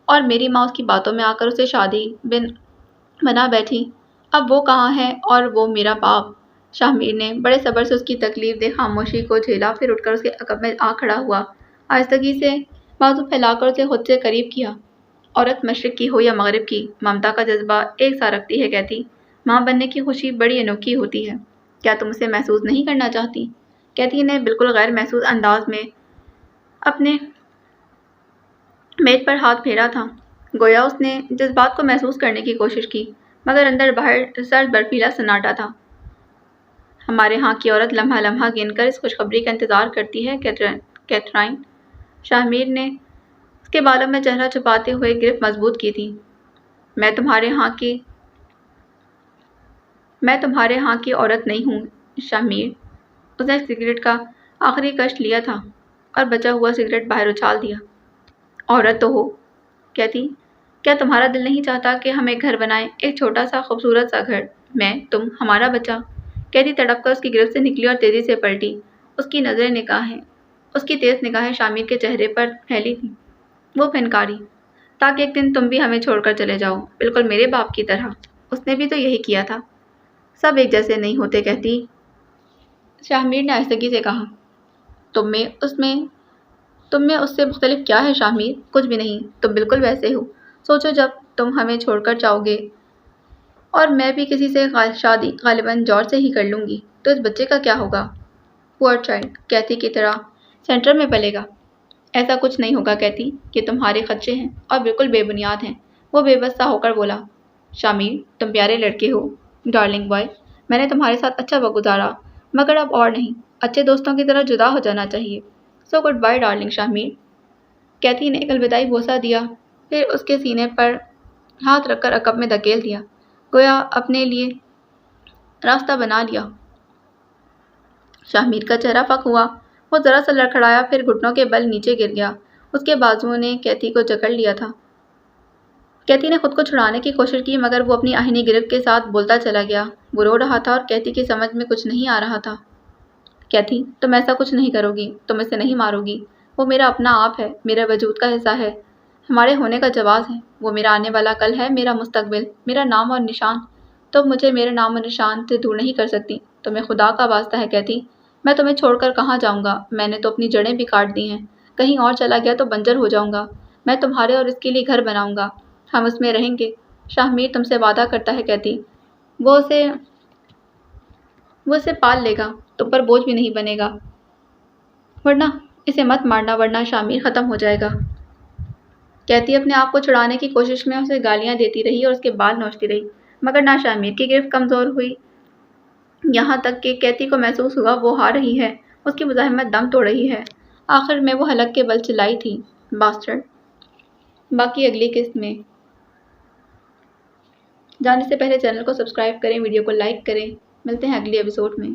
اور میری ماں اس کی باتوں میں آ کر اسے شادی بنا بیٹھی۔ اب وہ کہاں ہے اور وہ میرا باپ؟ شاہمیر نے بڑے صبر سے اس کی تکلیف دہ خاموشی کو جھیلا، پھر اٹھ کر اس کے عقب میں آ کھڑا ہوا، آہستگی سے بازو پھیلا کر اسے خود سے قریب کیا۔ عورت مشرق کی ہو یا مغرب کی، ممتا کا جذبہ ایک سا رکھتی ہے کہتی۔ ماں بننے کی خوشی بڑی انوکھی ہوتی ہے۔ کیا تم اسے محسوس نہیں کرنا چاہتی؟ کیتھی نے بالکل غیر محسوس انداز میں اپنے میز پر ہاتھ پھیرا تھا، گویا اس نے جذبات کو محسوس کرنے کی کوشش کی، مگر اندر باہر سرد برفیلا سناٹا تھا۔ ہمارے ہاں کی عورت لمحہ لمحہ گن کر اس خوشخبری کا انتظار کرتی ہے کیتھرائن۔ شاہمیر نے اس کے بالوں میں چہرہ چھپاتے ہوئے گرفت مضبوط کی تھی۔ میں تمہارے ہاں کی عورت نہیں ہوں شاہمیر۔ اس نے سگریٹ کا آخری کشٹ لیا تھا اور بچا ہوا سگریٹ باہر اچھال دیا۔ عورت تو ہو کیتھی، کیا تمہارا دل نہیں چاہتا کہ ہم ایک گھر بنائیں، ایک چھوٹا سا خوبصورت سا گھر، میں، تم، ہمارا بچہ؟ کیتھی تڑپ کر اس کی گرفت سے نکلی اور تیزی سے پلٹی۔ اس کی تیز نگاہیں شاہمیر کے چہرے پر پھیلی تھیں۔ وہ پھنکاری، تاکہ ایک دن تم بھی ہمیں چھوڑ کر چلے جاؤ، بالکل میرے باپ کی طرح۔ اس نے بھی تو یہی کیا تھا۔ سب ایک جیسے نہیں ہوتے کہتی، شاہمیر نے آہستگی سے کہا۔ تم میں اس سے مختلف کیا ہے شاہمیر؟ کچھ بھی نہیں، تم بالکل ویسے ہو۔ سوچو جب تم ہمیں چھوڑ کر جاؤ گے اور میں بھی کسی سے شادی غالباً جارج سے ہی کر لوں گی، تو اس بچے کا کیا ہوگا؟ پور چائلڈ، کیتھی کی طرح سینٹر میں پلے گا۔ ایسا کچھ نہیں ہوگا کیتھی، یہ تمہارے خدشے ہیں اور بالکل بے بنیاد ہیں۔ وہ بے بس سا ہو کر بولا۔ شاہمیر، تم پیارے لڑکے ہو، ڈارلنگ بوائے، میں نے تمہارے ساتھ اچھا وقت گزارا، مگر اب اور نہیں، اچھے دوستوں کی طرح جدا ہو جانا چاہیے۔ So goodbye darling Shahmir. Kathy نے ایک الوداعی بوسہ دیا، پھر اس کے سینے پر ہاتھ رکھ کر عقب میں دھکیل دیا، گویا اپنے لیے راستہ بنا لیا۔ شاہمیر کا چہرہ فک ہوا، وہ ذرا سا لڑکھڑایا، پھر گھٹنوں کے بل نیچے گر گیا۔ اس کے بازوؤں نے کیتھی کو جکڑ لیا تھا۔ کیتھی نے خود کو چھڑانے کی کوشش کی، مگر وہ اپنی آہنی گرفت کے ساتھ بولتا چلا گیا۔ وہ رو رہا تھا اور کیتھی کی سمجھ میں کچھ نہیں آ رہا تھا۔ کیتھی، تم ایسا کچھ نہیں کرو گی، تم اسے نہیں مارو گی۔ وہ میرا اپنا آپ ہے، میرے وجود کا حصہ ہے، ہمارے ہونے کا جواز ہے۔ وہ میرا آنے والا کل ہے، میرا مستقبل، میرا نام اور نشان۔ تم مجھے میرے نام اور نشان سے دور نہیں کر سکتی۔ تمہیں خدا کا واسطہ ہے کیتھی، میں تمہیں چھوڑ کر کہاں جاؤں گا؟ میں نے تو اپنی جڑیں بھی کاٹ دی ہیں، کہیں اور چلا گیا تو بنجر ہو جاؤں گا۔ میں تمہارے اور اس کے لیے گھر بناؤں گا، ہم اس میں رہیں گے۔ شاہمیر تم سے وعدہ کرتا ہے کیتھی، وہ اسے پال لے گا، تم پر بوجھ بھی نہیں بنے گا، ورنہ اسے مت مارنا، ورنہ شاہمیر ختم ہو جائے گا۔ کیتھی اپنے آپ کو چھڑانے کی کوشش میں اسے گالیاں دیتی رہی اور اس کے بال نوچتی رہی، مگر نہ شاہمیر کی گرفت کمزور ہوئی، یہاں تک کہ کیتھی کو محسوس ہوا وہ ہار رہی ہے، اس کی مزاحمت دم توڑ رہی ہے۔ آخر میں وہ حلق کے بل چلائی تھی، باسٹرڈ۔ باقی اگلی قسط میں۔ جانے سے پہلے چینل کو سبسکرائب کریں، ویڈیو کو لائک کریں۔ ملتے ہیں اگلی ایپیسوڈ میں۔